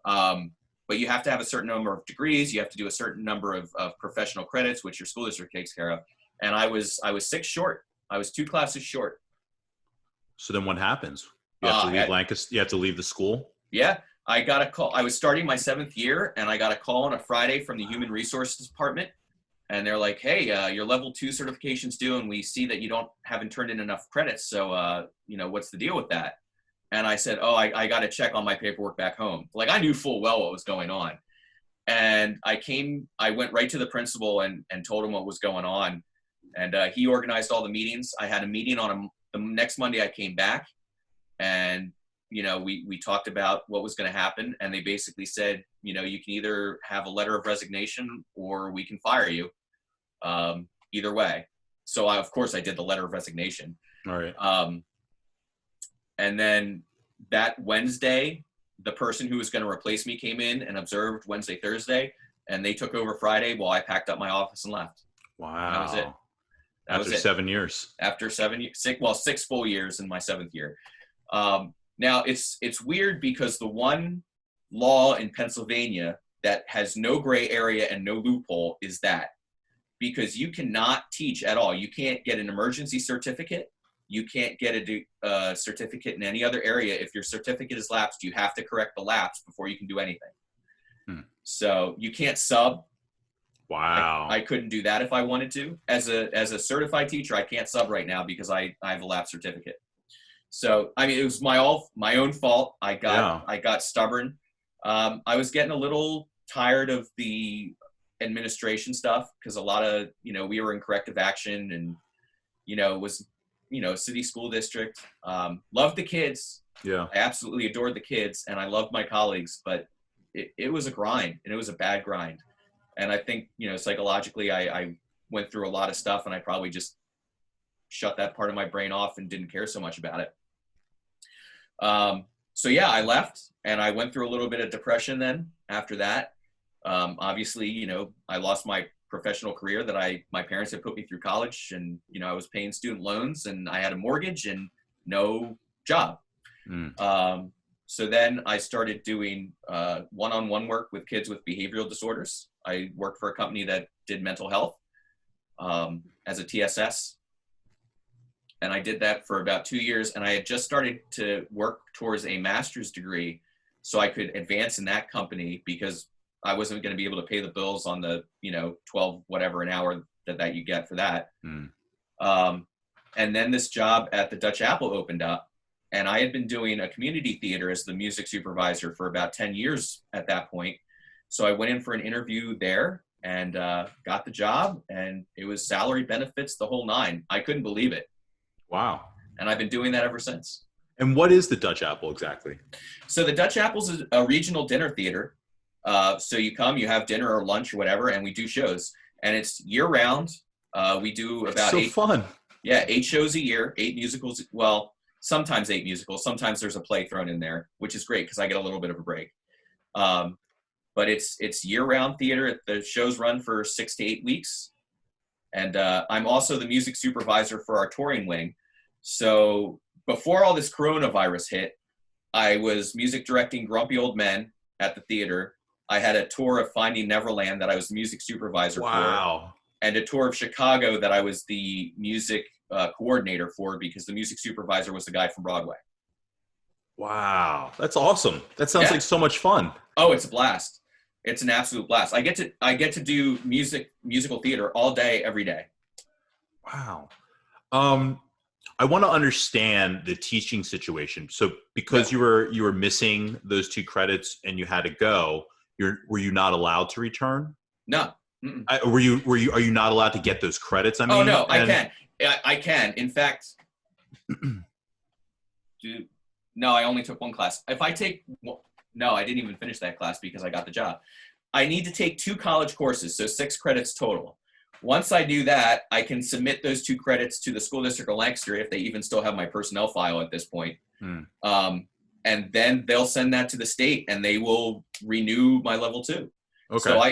But you have to have a certain number of degrees. You have to do a certain number of professional credits, which your school district takes care of. And I was 6 short. I was 2 classes short. So then what happens? You have to leave Lancaster? You have to leave the school? Yeah. I got a call. I was starting my 7th year, and I got a call on a Friday from the Human Resources Department. And they're like, hey, your level 2 certification's due, and we see that you haven't turned in enough credits. So, you know, what's the deal with that? And I said, oh, I got to check on my paperwork back home. Like, I knew full well what was going on. And I went right to the principal and told him what was going on. And he organized all the meetings. I had a meeting the next Monday I came back, and, you know, we talked about what was going to happen. And they basically said, you know, you can either have a letter of resignation or we can fire you. Either way. So of course I did the letter of resignation. All right. And then that Wednesday, the person who was going to replace me came in and observed Wednesday, Thursday, and they took over Friday while I packed up my office and left. Wow. And that was it. After 7 years. After 6 full years in my 7th year. Now it's weird because the one law in Pennsylvania that has no gray area and no loophole is that. Because you cannot teach at all. You can't get an emergency certificate. You can't get a certificate in any other area. If your certificate is lapsed, you have to correct the lapse before you can do anything. So you can't sub. Wow. I couldn't do that if I wanted to. As a certified teacher, I can't sub right now because I have a lapse certificate. So, I mean, it was my own fault. I got stubborn. I was getting a little tired of the administration stuff because a lot of, you know, we were in corrective action, and, you know, it was, you know, city school district. Loved the kids. Yeah. I absolutely adored the kids, and I loved my colleagues, but it was a grind, and it was a bad grind. And I think, you know, psychologically I went through a lot of stuff, and I probably just shut that part of my brain off and didn't care so much about it. So yeah, I left, and I went through a little bit of depression then after that. Obviously, you know, I lost my professional career that my parents had put me through college, and, you know, I was paying student loans, and I had a mortgage and no job. So then I started doing one-on-one work with kids with behavioral disorders. I worked for a company that did mental health as a TSS. And I did that for about 2 years, and I had just started to work towards a master's degree so I could advance in that company, because I wasn't going to be able to pay the bills on the, you know, 12 whatever an hour that you get for that. And then this job at the Dutch Apple opened up, and I had been doing a community theater as the music supervisor for about 10 years at that point. So I went in for an interview there and got the job, and it was salary, benefits, the whole 9. I couldn't believe it. Wow. And I've been doing that ever since. And what is the Dutch Apple exactly? So the Dutch Apple's is a regional dinner theater. So you come, you have dinner or lunch or whatever, and we do shows. And it's year round. We do about it's so fun. Yeah, 8 shows a year, 8 musicals. Well, sometimes 8 musicals. Sometimes there's a play thrown in there, which is great because I get a little bit of a break. But it's year-round theater. The shows run for 6 to 8 weeks. And I'm also the music supervisor for our touring wing. So before all this coronavirus hit, I was music directing Grumpy Old Men at the theater. I had a tour of Finding Neverland that I was the music supervisor for. And a tour of Chicago that I was the music coordinator for, because the music supervisor was the guy from Broadway. Wow, that's awesome. That sounds Yeah. like so much fun. Oh, it's a blast. It's an absolute blast. I get to do musical theater all day, every day. Wow. Um, I want to understand the teaching situation. So because Yeah. you were missing those 2 credits and you had to go, were you not allowed to return? No. Mm-mm. Are you not allowed to get those credits? I Oh mean, no, I can. I can. In fact, no, I only took one class. If I take, no, I didn't even finish that class because I got the job. I need to take 2 college courses, so 6 credits total. Once I do that, I can submit those 2 credits to the school district of Lancaster if they even still have my personnel file at this point. And then they'll send that to the state and they will renew my level 2. Okay. So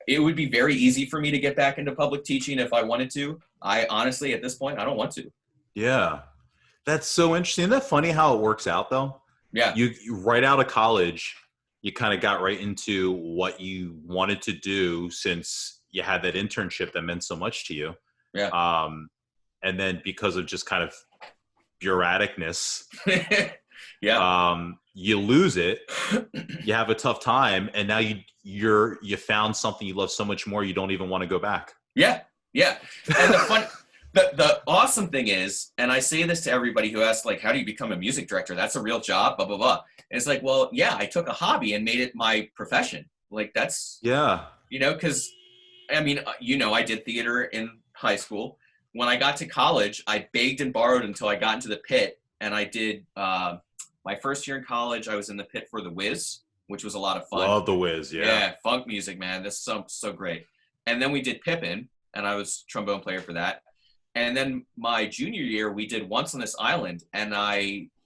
it would be very easy for me to get back into public teaching if I wanted to. I honestly, at this point, I don't want to. Yeah. That's so interesting. Isn't that funny how it works out though? Yeah. You right out of college, you kind of got right into what you wanted to do since you had that internship that meant so much to you. Yeah. And then because of just kind of bureaucraticness, Yeah. You lose it. You have a tough time, and now you found something you love so much more you don't even want to go back. Yeah. Yeah. And the awesome thing is, and I say this to everybody who asks, like, how do you become a music director? That's a real job, blah, blah, blah. And it's like, well, yeah, I took a hobby and made it my profession. Like, that's, Yeah. because, I mean, I did theater in high school. When I got to college, I begged and borrowed until I got into the pit. And I did, my first year in college, I was in the pit for the Wiz, which was a lot of fun. Love the Wiz, yeah. Yeah, funk music, man. That's so great. And then we did Pippin, and I was trombone player for that. And then my junior year, we did Once on This Island, and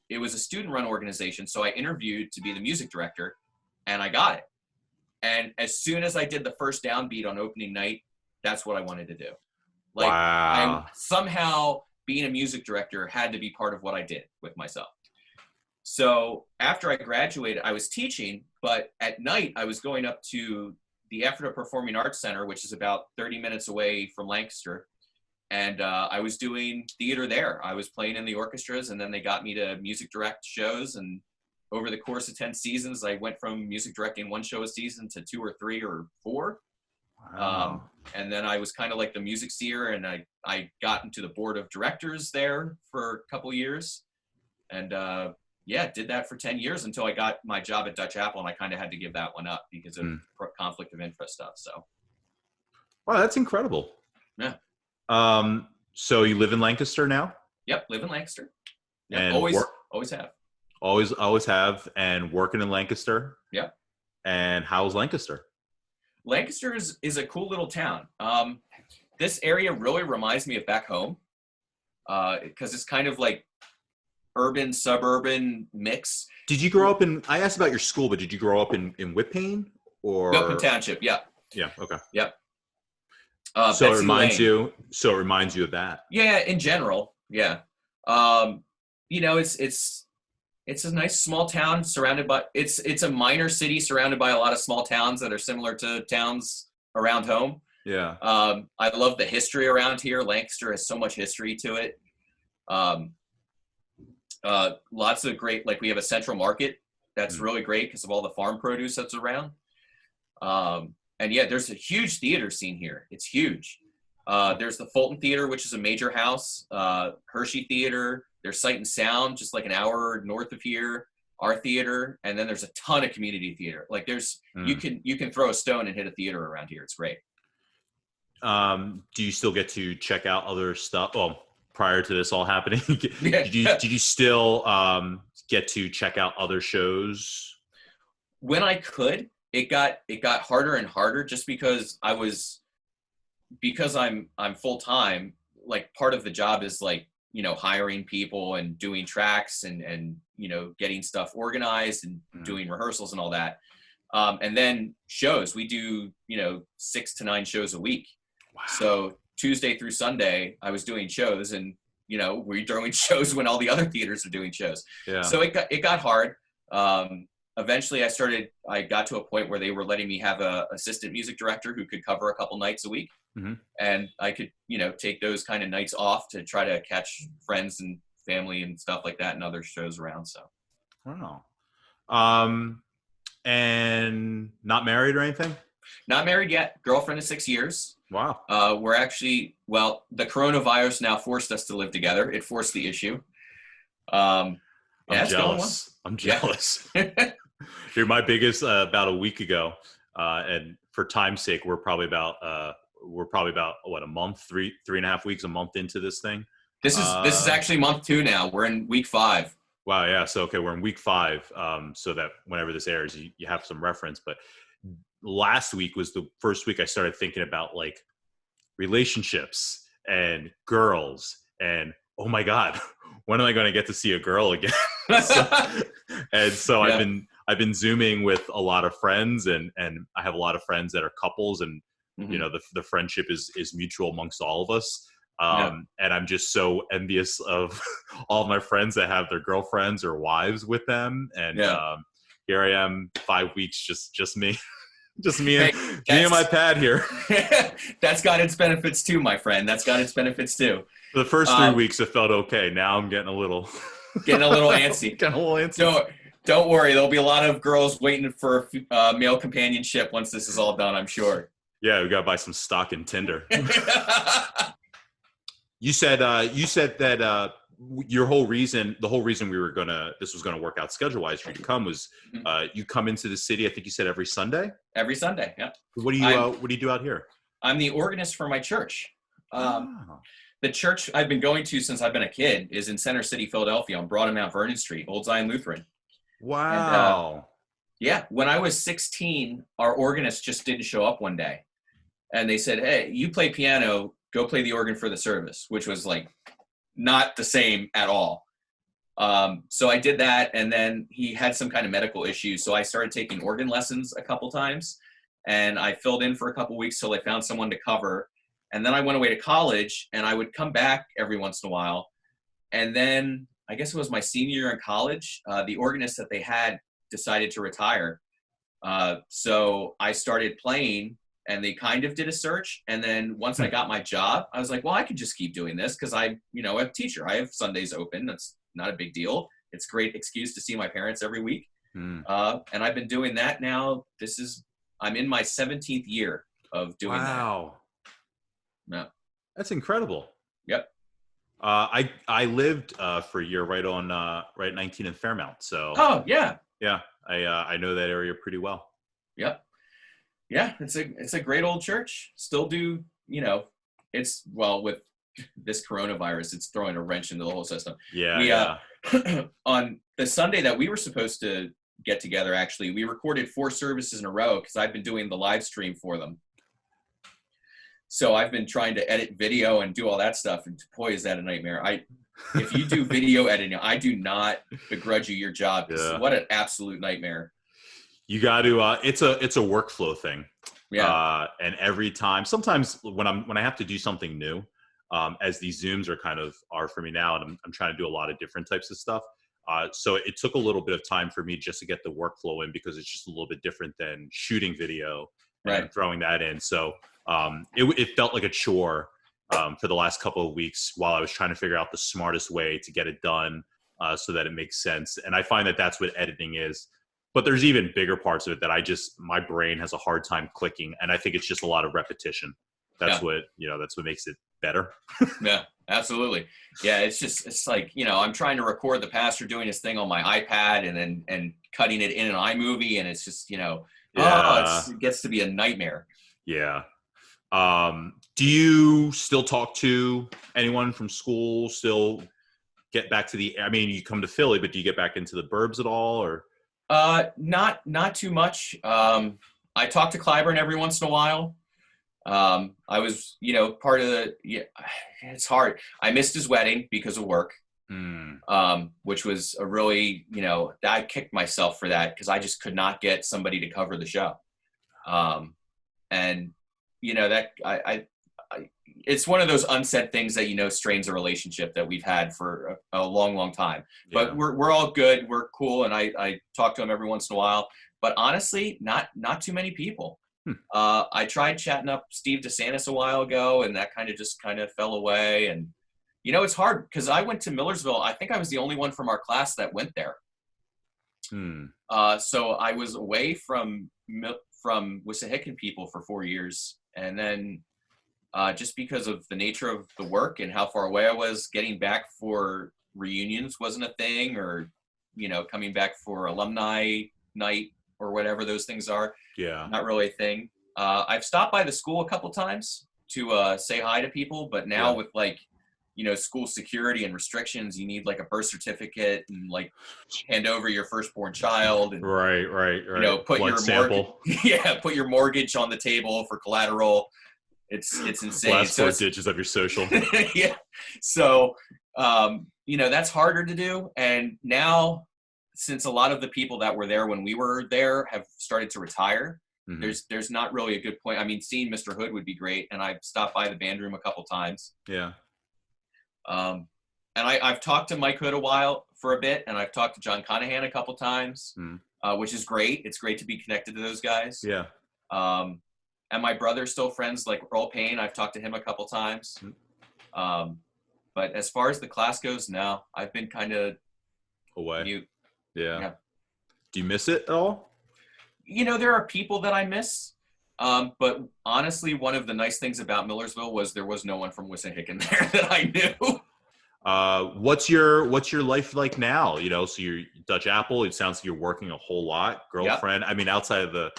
it was a student-run organization, so I interviewed to be the music director, and I got it. And as soon as I did the first downbeat on opening night, that's what I wanted to do. Like, wow. Somehow being a music director had to be part of what I did with myself. So after I graduated, I was teaching, but at night I was going up to the Ephrata Performing Arts Center, which is about 30 minutes away from Lancaster. And I was doing theater there. I was playing in the orchestras, and then they got me to music direct shows. And over the course of 10 seasons, I went from music directing 1 show a season to 2 or 3 or 4. Wow. And then I was kind of like the music seer, and I got into the board of directors there for a couple years. And did that for 10 years until I got my job at Dutch Apple, and I kind of had to give that one up because of conflict of interest stuff. So. Wow, that's incredible. Yeah. So you live in Lancaster now? Yep, live in Lancaster. Yep, And always have. Always have, and working in Lancaster. Yeah. And how's Lancaster? Lancaster is a cool little town. This area really reminds me of back home because it's kind of like urban, suburban mix. Did you grow up in, I asked about your school, but did you grow up in Whippane or? Whippane Township, yeah. Yeah, okay. Yep. So it reminds you of that. Yeah, in general, yeah. It's a nice small town surrounded by, it's a minor city surrounded by a lot of small towns that are similar to towns around home. Yeah. I love the history around here. Lancaster has so much history to it. Lots of great, like we have a central market that's really great because of all the farm produce that's around. And yeah, there's a huge theater scene here. It's huge. There's the Fulton Theater, which is a major house, Hershey Theater. There's Sight and Sound, just like an hour north of here, our theater. And then there's a ton of community theater. Like there's, you can throw a stone and hit a theater around here. It's great. Do you still get to check out other stuff? Well, prior to this all happening, Yeah. did you still get to check out other shows? When I could, it got harder and harder just because I'm full time. Like part of the job is like, hiring people and doing tracks and getting stuff organized and doing rehearsals and all that. And then shows, we do, 6 to 9 shows a week. Wow. So Tuesday through Sunday, I was doing shows and, we're doing shows when all the other theaters are doing shows. Yeah. So it got hard. Eventually I got to a point where they were letting me have a assistant music director who could cover a couple nights a week. Mm-hmm. And I could, take those kind of nights off to try to catch friends and family and stuff like that and other shows around. So. Wow. And not married or anything? Not married yet. Girlfriend of 6 years. Wow. We're actually, well, the coronavirus now forced us to live together. It forced the issue. Yeah, I'm it's going well. jealous. I'm Yeah. jealous. You're my biggest about a week ago, and for time's sake, we're probably about what, a month, three and a half weeks, a month into this thing. This is actually month 2 now. We're in week 5. Wow. Yeah. So okay, we're in week 5, so that whenever this airs, you have some reference. But last week was the first week I started thinking about like relationships and girls, and oh my God, when am I going to get to see a girl again? So Yeah. I've been Zooming with a lot of friends, and I have a lot of friends that are couples, and Mhm. you know, the friendship is mutual amongst all of us. Yeah. And I'm just so envious of all of my friends that have their girlfriends or wives with them. And Yeah. here I am, 5 weeks, just me, just me Hey, and my pad here. That's got its benefits too, my friend. That's got its benefits too. For the first 3 weeks, it felt okay. Now I'm getting a little antsy. Getting a little antsy. Don't worry. There'll be a lot of girls waiting for male companionship once this is all done, I'm sure. Yeah, we got to buy some stock in Tinder. You said that the whole reason this was gonna work out schedule wise for you to come was you come into the city. I think you said every Sunday. Every Sunday, yeah. What do you do out here? I'm the organist for my church. The church I've been going to since I've been a kid is in Center City, Philadelphia, on Broad and Mount Vernon Street, Old Zion Lutheran. Wow. And, yeah, when I was 16, our organist just didn't show up one day, and they said, "Hey, you play piano. Go play the organ for the service," which was like not the same at all. So I did that, and then he had some kind of medical issue, so I started taking organ lessons a couple times, and I filled in for a couple weeks till I found someone to cover. And then I went away to college, and I would come back every once in a while. And then I guess it was my senior year in college, the organist that they had decided to retire. So I started playing, and they kind of did a search. And then once I got my job, I was like, well, I could just keep doing this because I'm a teacher. I have Sundays open. That's not a big deal. It's a great excuse to see my parents every week. And I've been doing that now. I'm in my 17th year of doing that. Wow. Yeah. That's incredible. Yep. I lived for a year right 19 in Fairmount. So Oh yeah. Yeah, I know that area pretty well. Yep. Yeah, it's a great old church. Still do, it's, well, with this coronavirus, it's throwing a wrench into the whole system. Yeah. On the Sunday that we were supposed to get together, actually, we recorded 4 services in a row because I've been doing the live stream for them. So I've been trying to edit video and do all that stuff, and boy, is that a nightmare. If you do video editing, I do not begrudge you your job. Yeah. What an absolute nightmare. You got to. It's a workflow thing. Yeah. And every time, sometimes when I have to do something new, as these Zooms are for me now, and I'm trying to do a lot of different types of stuff. So it took a little bit of time for me just to get the workflow in, because it's just a little bit different than shooting video and throwing that in. So it felt like a chore for the last couple of weeks while I was trying to figure out the smartest way to get it done so that it makes sense. And I find that that's what editing is. But there's even bigger parts of it that my brain has a hard time clicking. And I think it's just a lot of repetition. That's what makes it better. Yeah, absolutely. Yeah, it's like, I'm trying to record the pastor doing his thing on my iPad and cutting it in an iMovie. And it's just, it gets to be a nightmare. Yeah. Do you still talk to anyone from school? Still get back to you come to Philly, but do you get back into the burbs at all, or? Not too much. I talk to Clyburn every once in a while. I was, part of it's hard. I missed his wedding because of work, which was a really, I kicked myself for that because I just could not get somebody to cover the show. And that it's one of those unsaid things that, strains a relationship that we've had for a long, long time, but we're all good. We're cool. And I talk to him every once in a while, but honestly, not too many people. I tried chatting up Steve DeSantis a while ago, and that kind of fell away. And, it's hard because I went to Millersville. I think I was the only one from our class that went there. So I was away from Wissahickon people for 4 years, and then just because of the nature of the work and how far away I was, getting back for reunions wasn't a thing, or coming back for alumni night or whatever those things are. Yeah, not really a thing. I've stopped by the school a couple times to say hi to people, but now with school security and restrictions, you need like a birth certificate and like hand over your firstborn child and right. put Blood your sample. put your mortgage on the table for collateral. It's insane. Last four digits of your social. Yeah. So that's harder to do. And now, since a lot of the people that were there when we were there have started to retire, there's not really a good point. I mean, seeing Mr. Hood would be great, and I've stopped by the band room a couple times. Yeah. And I've talked to Mike Hood for a bit, and I've talked to John Conahan a couple times, which is great. It's great to be connected to those guys. Yeah. And my brother's still friends, like Earl Payne. I've talked to him a couple times. But as far as the class goes, no, I've been kind of away. mute. Yeah. Do you miss it at all? There are people that I miss. But honestly, one of the nice things about Millersville was there was no one from Wissahickon there that I knew. What's your life like now? So you're Dutch Apple. It sounds like you're working a whole lot. Girlfriend. Yep. I mean, outside of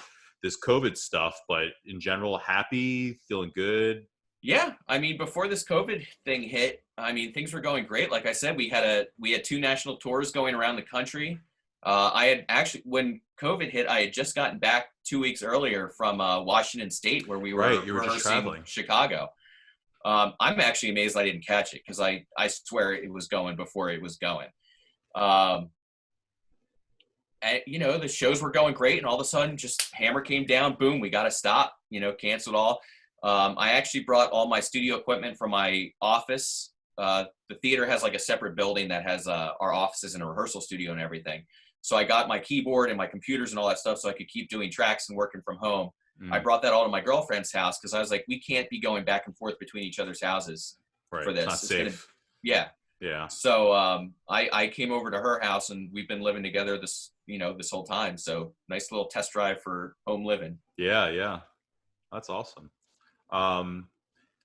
this COVID stuff, but in general, happy, feeling good. Yeah, I mean, before this COVID thing hit, I mean, things were going great. Like I said, we had 2 national tours going around the country. I had actually, when COVID hit, I had just gotten back 2 weeks earlier from Washington State, where we were rehearsing Chicago. I'm actually amazed I didn't catch it, because I swear it was going before it was going. And, the shows were going great, and all of a sudden, just hammer came down, boom, we got to stop, canceled all. I actually brought all my studio equipment from my office. The theater has like a separate building that has our offices and a rehearsal studio and everything. So I got my keyboard and my computers and all that stuff so I could keep doing tracks and working from home. I brought that all to my girlfriend's house, because I was like, we can't be going back and forth between each other's houses for this. Not safe. Yeah. So I came over to her house, and we've been living together this whole time. So nice little test drive for home living. Yeah. That's awesome. I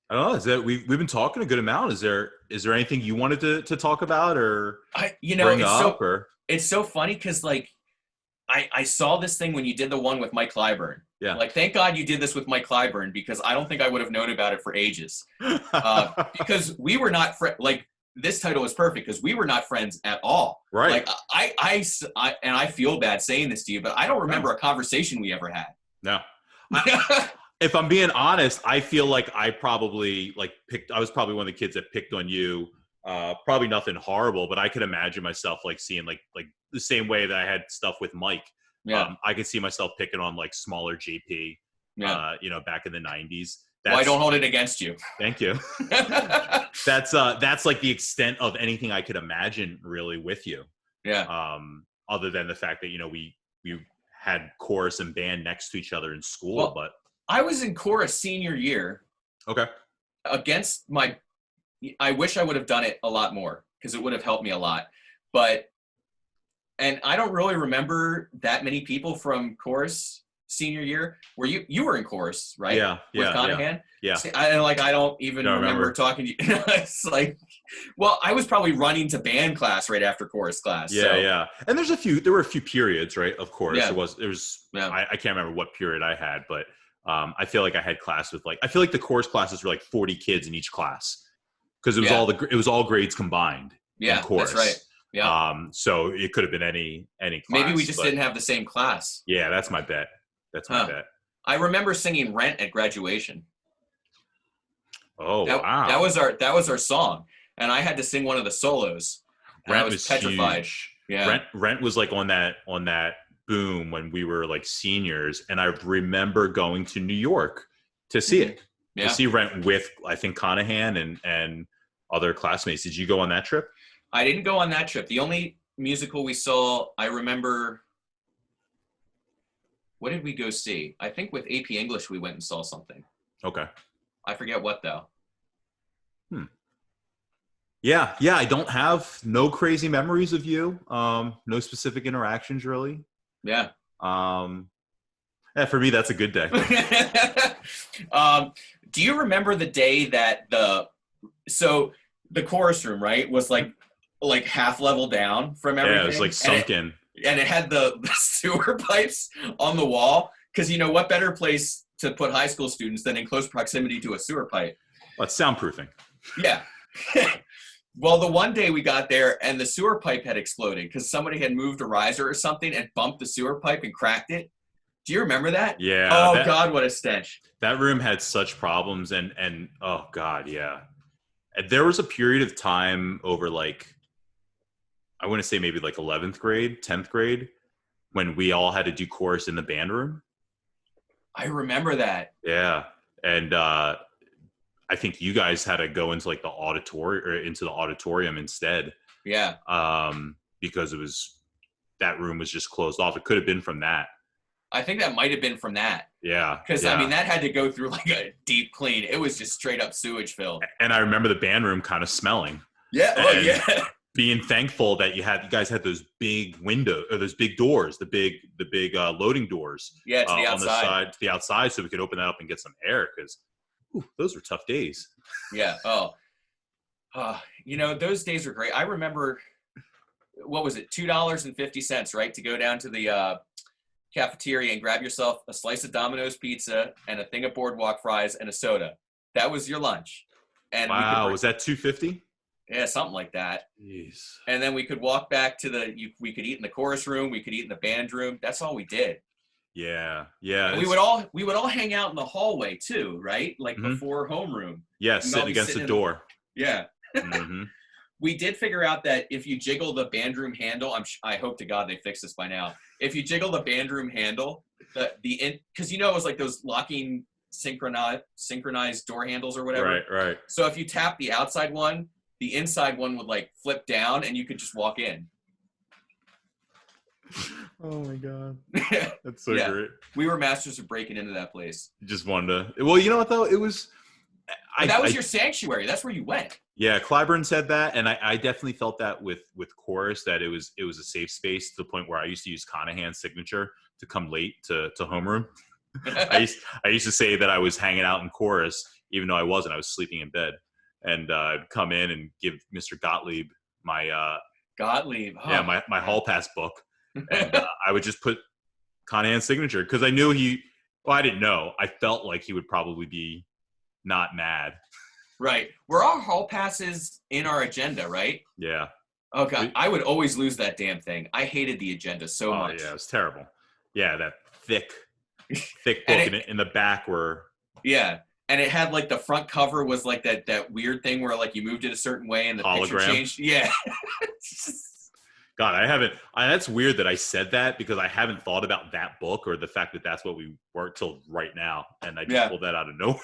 don't know. We've been talking a good amount. Is there anything you wanted to talk about or bring up? It's so funny, because like I saw this thing when you did the one with Mike Clyburn. Yeah. Like, thank God you did this with Mike Clyburn, because I don't think I would have known about it for ages. Because we were not like, this title is perfect, because we were not friends at all. Right. Like and I feel bad saying this to you, but I don't remember a conversation we ever had. No. If I'm being honest, I feel like I probably I was probably one of the kids that picked on you. Probably nothing horrible, but I could imagine myself like seeing like the same way that I had stuff with Mike. Yeah. I could see myself picking on like smaller JP, back in the 90s. Well, I don't hold it against you. Thank you. That's like the extent of anything I could imagine really with you. Yeah. Other than the fact that, we had chorus and band next to each other in school, but I was in chorus senior year. Okay. Against I wish I would have done it a lot more, because it would have helped me a lot. And I don't really remember that many people from chorus senior year. Where you were in chorus, right? Yeah. With Conahan? Yeah. See, I don't even remember talking to you. It's like, well, I was probably running to band class right after chorus class. Yeah. And there were a few periods, right? Of course. Yeah. There was I can't remember what period I had, but I feel like I had class with I feel like the chorus classes were like 40 kids in each class, because it was all grades combined. Yeah, in chorus. That's right. Yeah. So it could have been any class. Maybe we just didn't have the same class. Yeah, that's my bet. Bet. I remember singing "Rent" at graduation. Oh, wow! That was our song, and I had to sing one of the solos. Rent was petrified. Huge. Yeah, Rent was like on that boom when we were like seniors, and I remember going to New York to see it. Yeah. To see Rent with, I think, Conahan and other classmates. Did you go on that trip? I didn't go on that trip. The only musical we saw, I remember. What did we go see? I think with AP English we went and saw something. Okay. I forget what though. Yeah, yeah. I don't have no crazy memories of you. No specific interactions really. Yeah. Um, yeah, for me that's a good day. Do you remember the day that the chorus room, right, was like half level down from everything? Yeah, it was like sunken. And it had the sewer pipes on the wall, because you know what better place to put high school students than in close proximity to a sewer pipe? Well, it's soundproofing. Yeah. Well, the one day we got there and the sewer pipe had exploded because somebody had moved a riser or something and bumped the sewer pipe and cracked it. Do you remember that? Yeah. Oh, God, what a stench. That room had such problems, and oh God, yeah. And there was a period of time over like, I want to say maybe like 11th grade, 10th grade, when we all had to do chorus in the band room. I remember that. Yeah. And I think you guys had to go into like the auditorium instead. Yeah. Because that room was just closed off. It could have been from that. I think that might have been from that. Yeah. Because, yeah. I mean, that had to go through like a deep clean. It was just straight up sewage filled. And I remember the band room kind of smelling. Yeah. Oh, yeah. Being thankful that you guys had those big those big doors, the big loading doors. Yeah, to the outside. On the side, to the outside, so we could open that up and get some air, because those were tough days. Yeah. Oh. You know, those days were great. I remember, what was it, $2.50, right, to go down to the cafeteria and grab yourself a slice of Domino's pizza and a thing of Boardwalk fries and a soda. That was your lunch. And wow, was that $2.50? Yeah, something like that. Jeez. And then we could walk back to we could eat in the chorus room. We could eat in the band room. That's all we did. Yeah, yeah. And we would all hang out in the hallway too, right? Like before homeroom. Yeah, sitting against the door. Yeah. Mm-hmm. We did figure out that if you jiggle the band room handle, I hope to God they fix this by now. If you jiggle the band room handle, because you know it was like those locking synchronized door handles or whatever. Right. So if you tap the outside one, the inside one would like flip down and you could just walk in. Oh my God. That's so great. We were masters of breaking into that place. You just wanted to, well, you know what though? It was, that was your sanctuary. That's where you went. Yeah. Clyburn said that. And I definitely felt that with chorus, that it was a safe space, to the point where I used to use Conahan's signature to come late to homeroom. I used to say that I was hanging out in chorus, even though I wasn't. I was sleeping in bed. And I'd come in and give Mr. Gottlieb my my hall pass book, and I would just put Conahan's signature, because I knew I didn't know. I felt like he would probably be not mad. Right. Were our hall passes in our agenda, right? Yeah. Oh God, I would always lose that damn thing. I hated the agenda so much. Yeah, it was terrible. Yeah, that thick book in the back were. Yeah. And it had like the front cover was like that weird thing where like you moved it a certain way and the picture changed. Yeah. God, that's weird that I said that, because I haven't thought about that book or the fact that that's what we work till right now. And I just pulled that out of nowhere.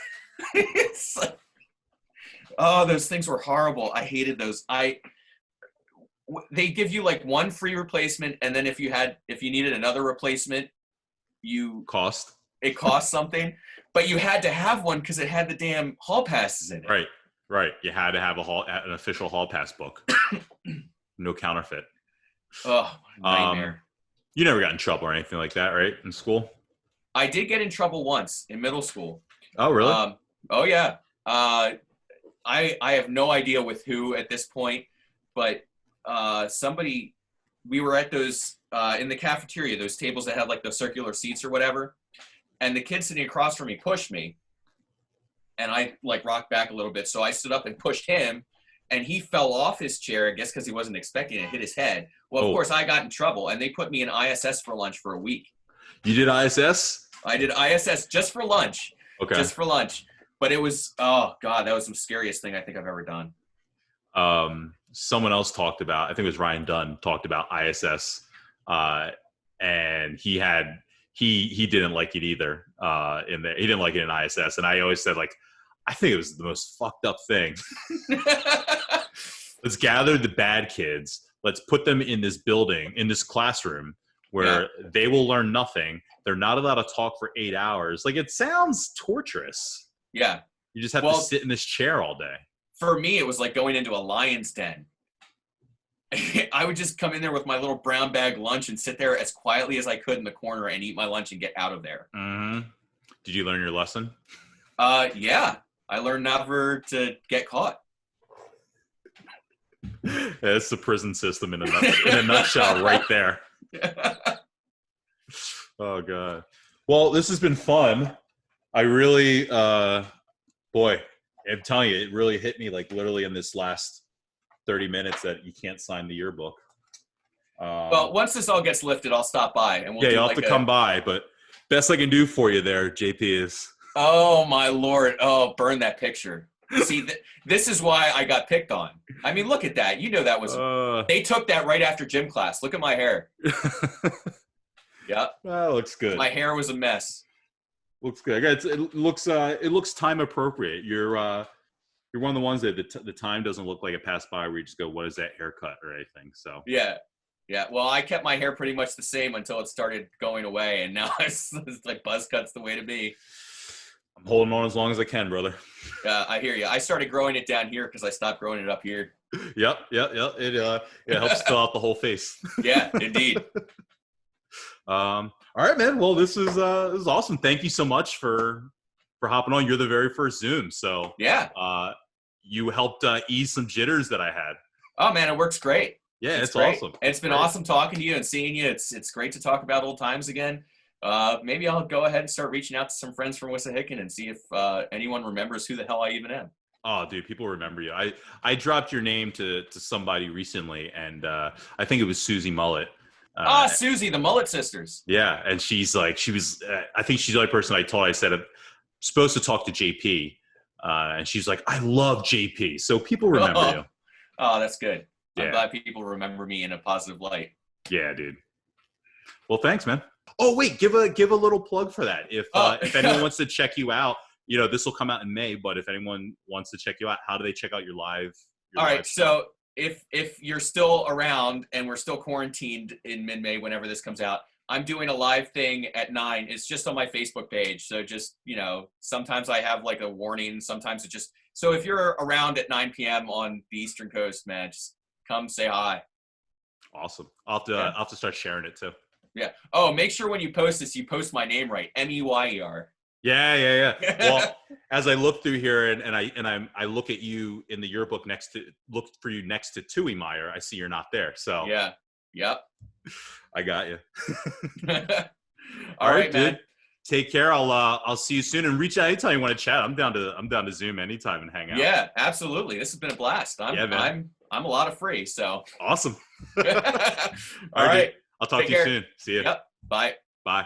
It's like, oh, those things were horrible. I hated those. They give you like one free replacement. And then if you needed another replacement, it cost something. But you had to have one because it had the damn hall passes in it. Right. You had to have an official hall pass book. No counterfeit. Oh, nightmare. You never got in trouble or anything like that, right, in school? I did get in trouble once in middle school. Oh, really? Oh, yeah. I have no idea with who at this point, but we were at those, in the cafeteria, those tables that had like the circular seats or whatever. And the kid sitting across from me pushed me, and I like rocked back a little bit. So I stood up and pushed him, and he fell off his chair, I guess because he wasn't expecting it, hit his head. Well, of course, I got in trouble, and they put me in ISS for lunch for a week. You did ISS? I did ISS just for lunch. Okay. Just for lunch. But it was, oh, God, that was the scariest thing I think I've ever done. Someone else talked about, I think it was Ryan Dunn, talked about ISS, and he didn't like it either. He didn't like it in ISS, and I always said, like, I think it was the most fucked up thing. Let's gather the bad kids. Let's put them in this building, in this classroom, where they will learn nothing. They're not allowed to talk for 8 hours. Like, it sounds torturous. Yeah. You just have to sit in this chair all day. for me, it was like going into a lion's den. I would just come in there with my little brown bag lunch and sit there as quietly as I could in the corner and eat my lunch and get out of there. Mm-hmm. Did you learn your lesson? Yeah. I learned never to get caught. Yeah, it's the prison system in a nutshell right there. Oh, God. Well, this has been fun. I really, boy, I'm telling you, it really hit me like literally in this last 30 minutes that you can't sign the yearbook. Well, once this all gets lifted, I'll stop by. And we'll you'll have to come by, but best I can do for you there, JP, is... Oh, my Lord. Oh, burn that picture. See, this is why I got picked on. I mean, look at that. You know that was... they took that right after gym class. Look at my hair. Yeah. That looks good. My hair was a mess. Looks good. It looks time appropriate. You're one of the ones that the time doesn't look like it passed by where you just go, what is that haircut or anything? So yeah. Well, I kept my hair pretty much the same until it started going away, and now it's like buzz cut's the way to be. I'm holding on as long as I can, brother. Yeah, I hear you. I started growing it down here because I stopped growing it up here. Yep. It helps fill out the whole face. Yeah, indeed. All right, man. Well, this is awesome. Thank you so much for hopping on. You're the very first Zoom, so yeah. You helped ease some jitters that I had. Oh man, it works great. Yeah, it's awesome. It's been awesome talking to you and seeing you. It's great to talk about old times again. Maybe I'll go ahead and start reaching out to some friends from Wissahickon and see if anyone remembers who the hell I even am. Oh, dude, people remember you. I dropped your name to somebody recently, and I think it was Susie Mullet. Susie, the Mullet sisters. Yeah, and she was I think she's the only person I told. I said, I'm supposed to talk to JP, and she's like, I love JP. So people remember you. Oh, that's good. Yeah. I'm glad people remember me in a positive light. Yeah, dude. Well, thanks, man. Oh, wait, give a little plug for that. If anyone wants to check you out, this will come out in May, but if anyone wants to check you out, how do they check out your live? All right, so if you're still around and we're still quarantined in mid-May, whenever this comes out, I'm doing a live thing at 9. It's just on my Facebook page. So just, sometimes I have like a warning. Sometimes it just, so if you're around at 9 p.m. on the Eastern Coast, man, just come say hi. Awesome. I'll have to start sharing it too. Yeah. Oh, make sure when you post this, you post my name right. Meyer. Yeah. Well, as I look through here and I look at you in the yearbook look for you next to Tui Meyer, I see you're not there. So yeah. Yep. I got you. All right, man. Dude. Take care. I'll see you soon, and reach out anytime you want to chat. I'm down to Zoom anytime and hang out. Yeah, absolutely. This has been a blast. I'm a lot of free, so awesome. All right. I'll talk to you soon. See you. Yep. Bye. Bye.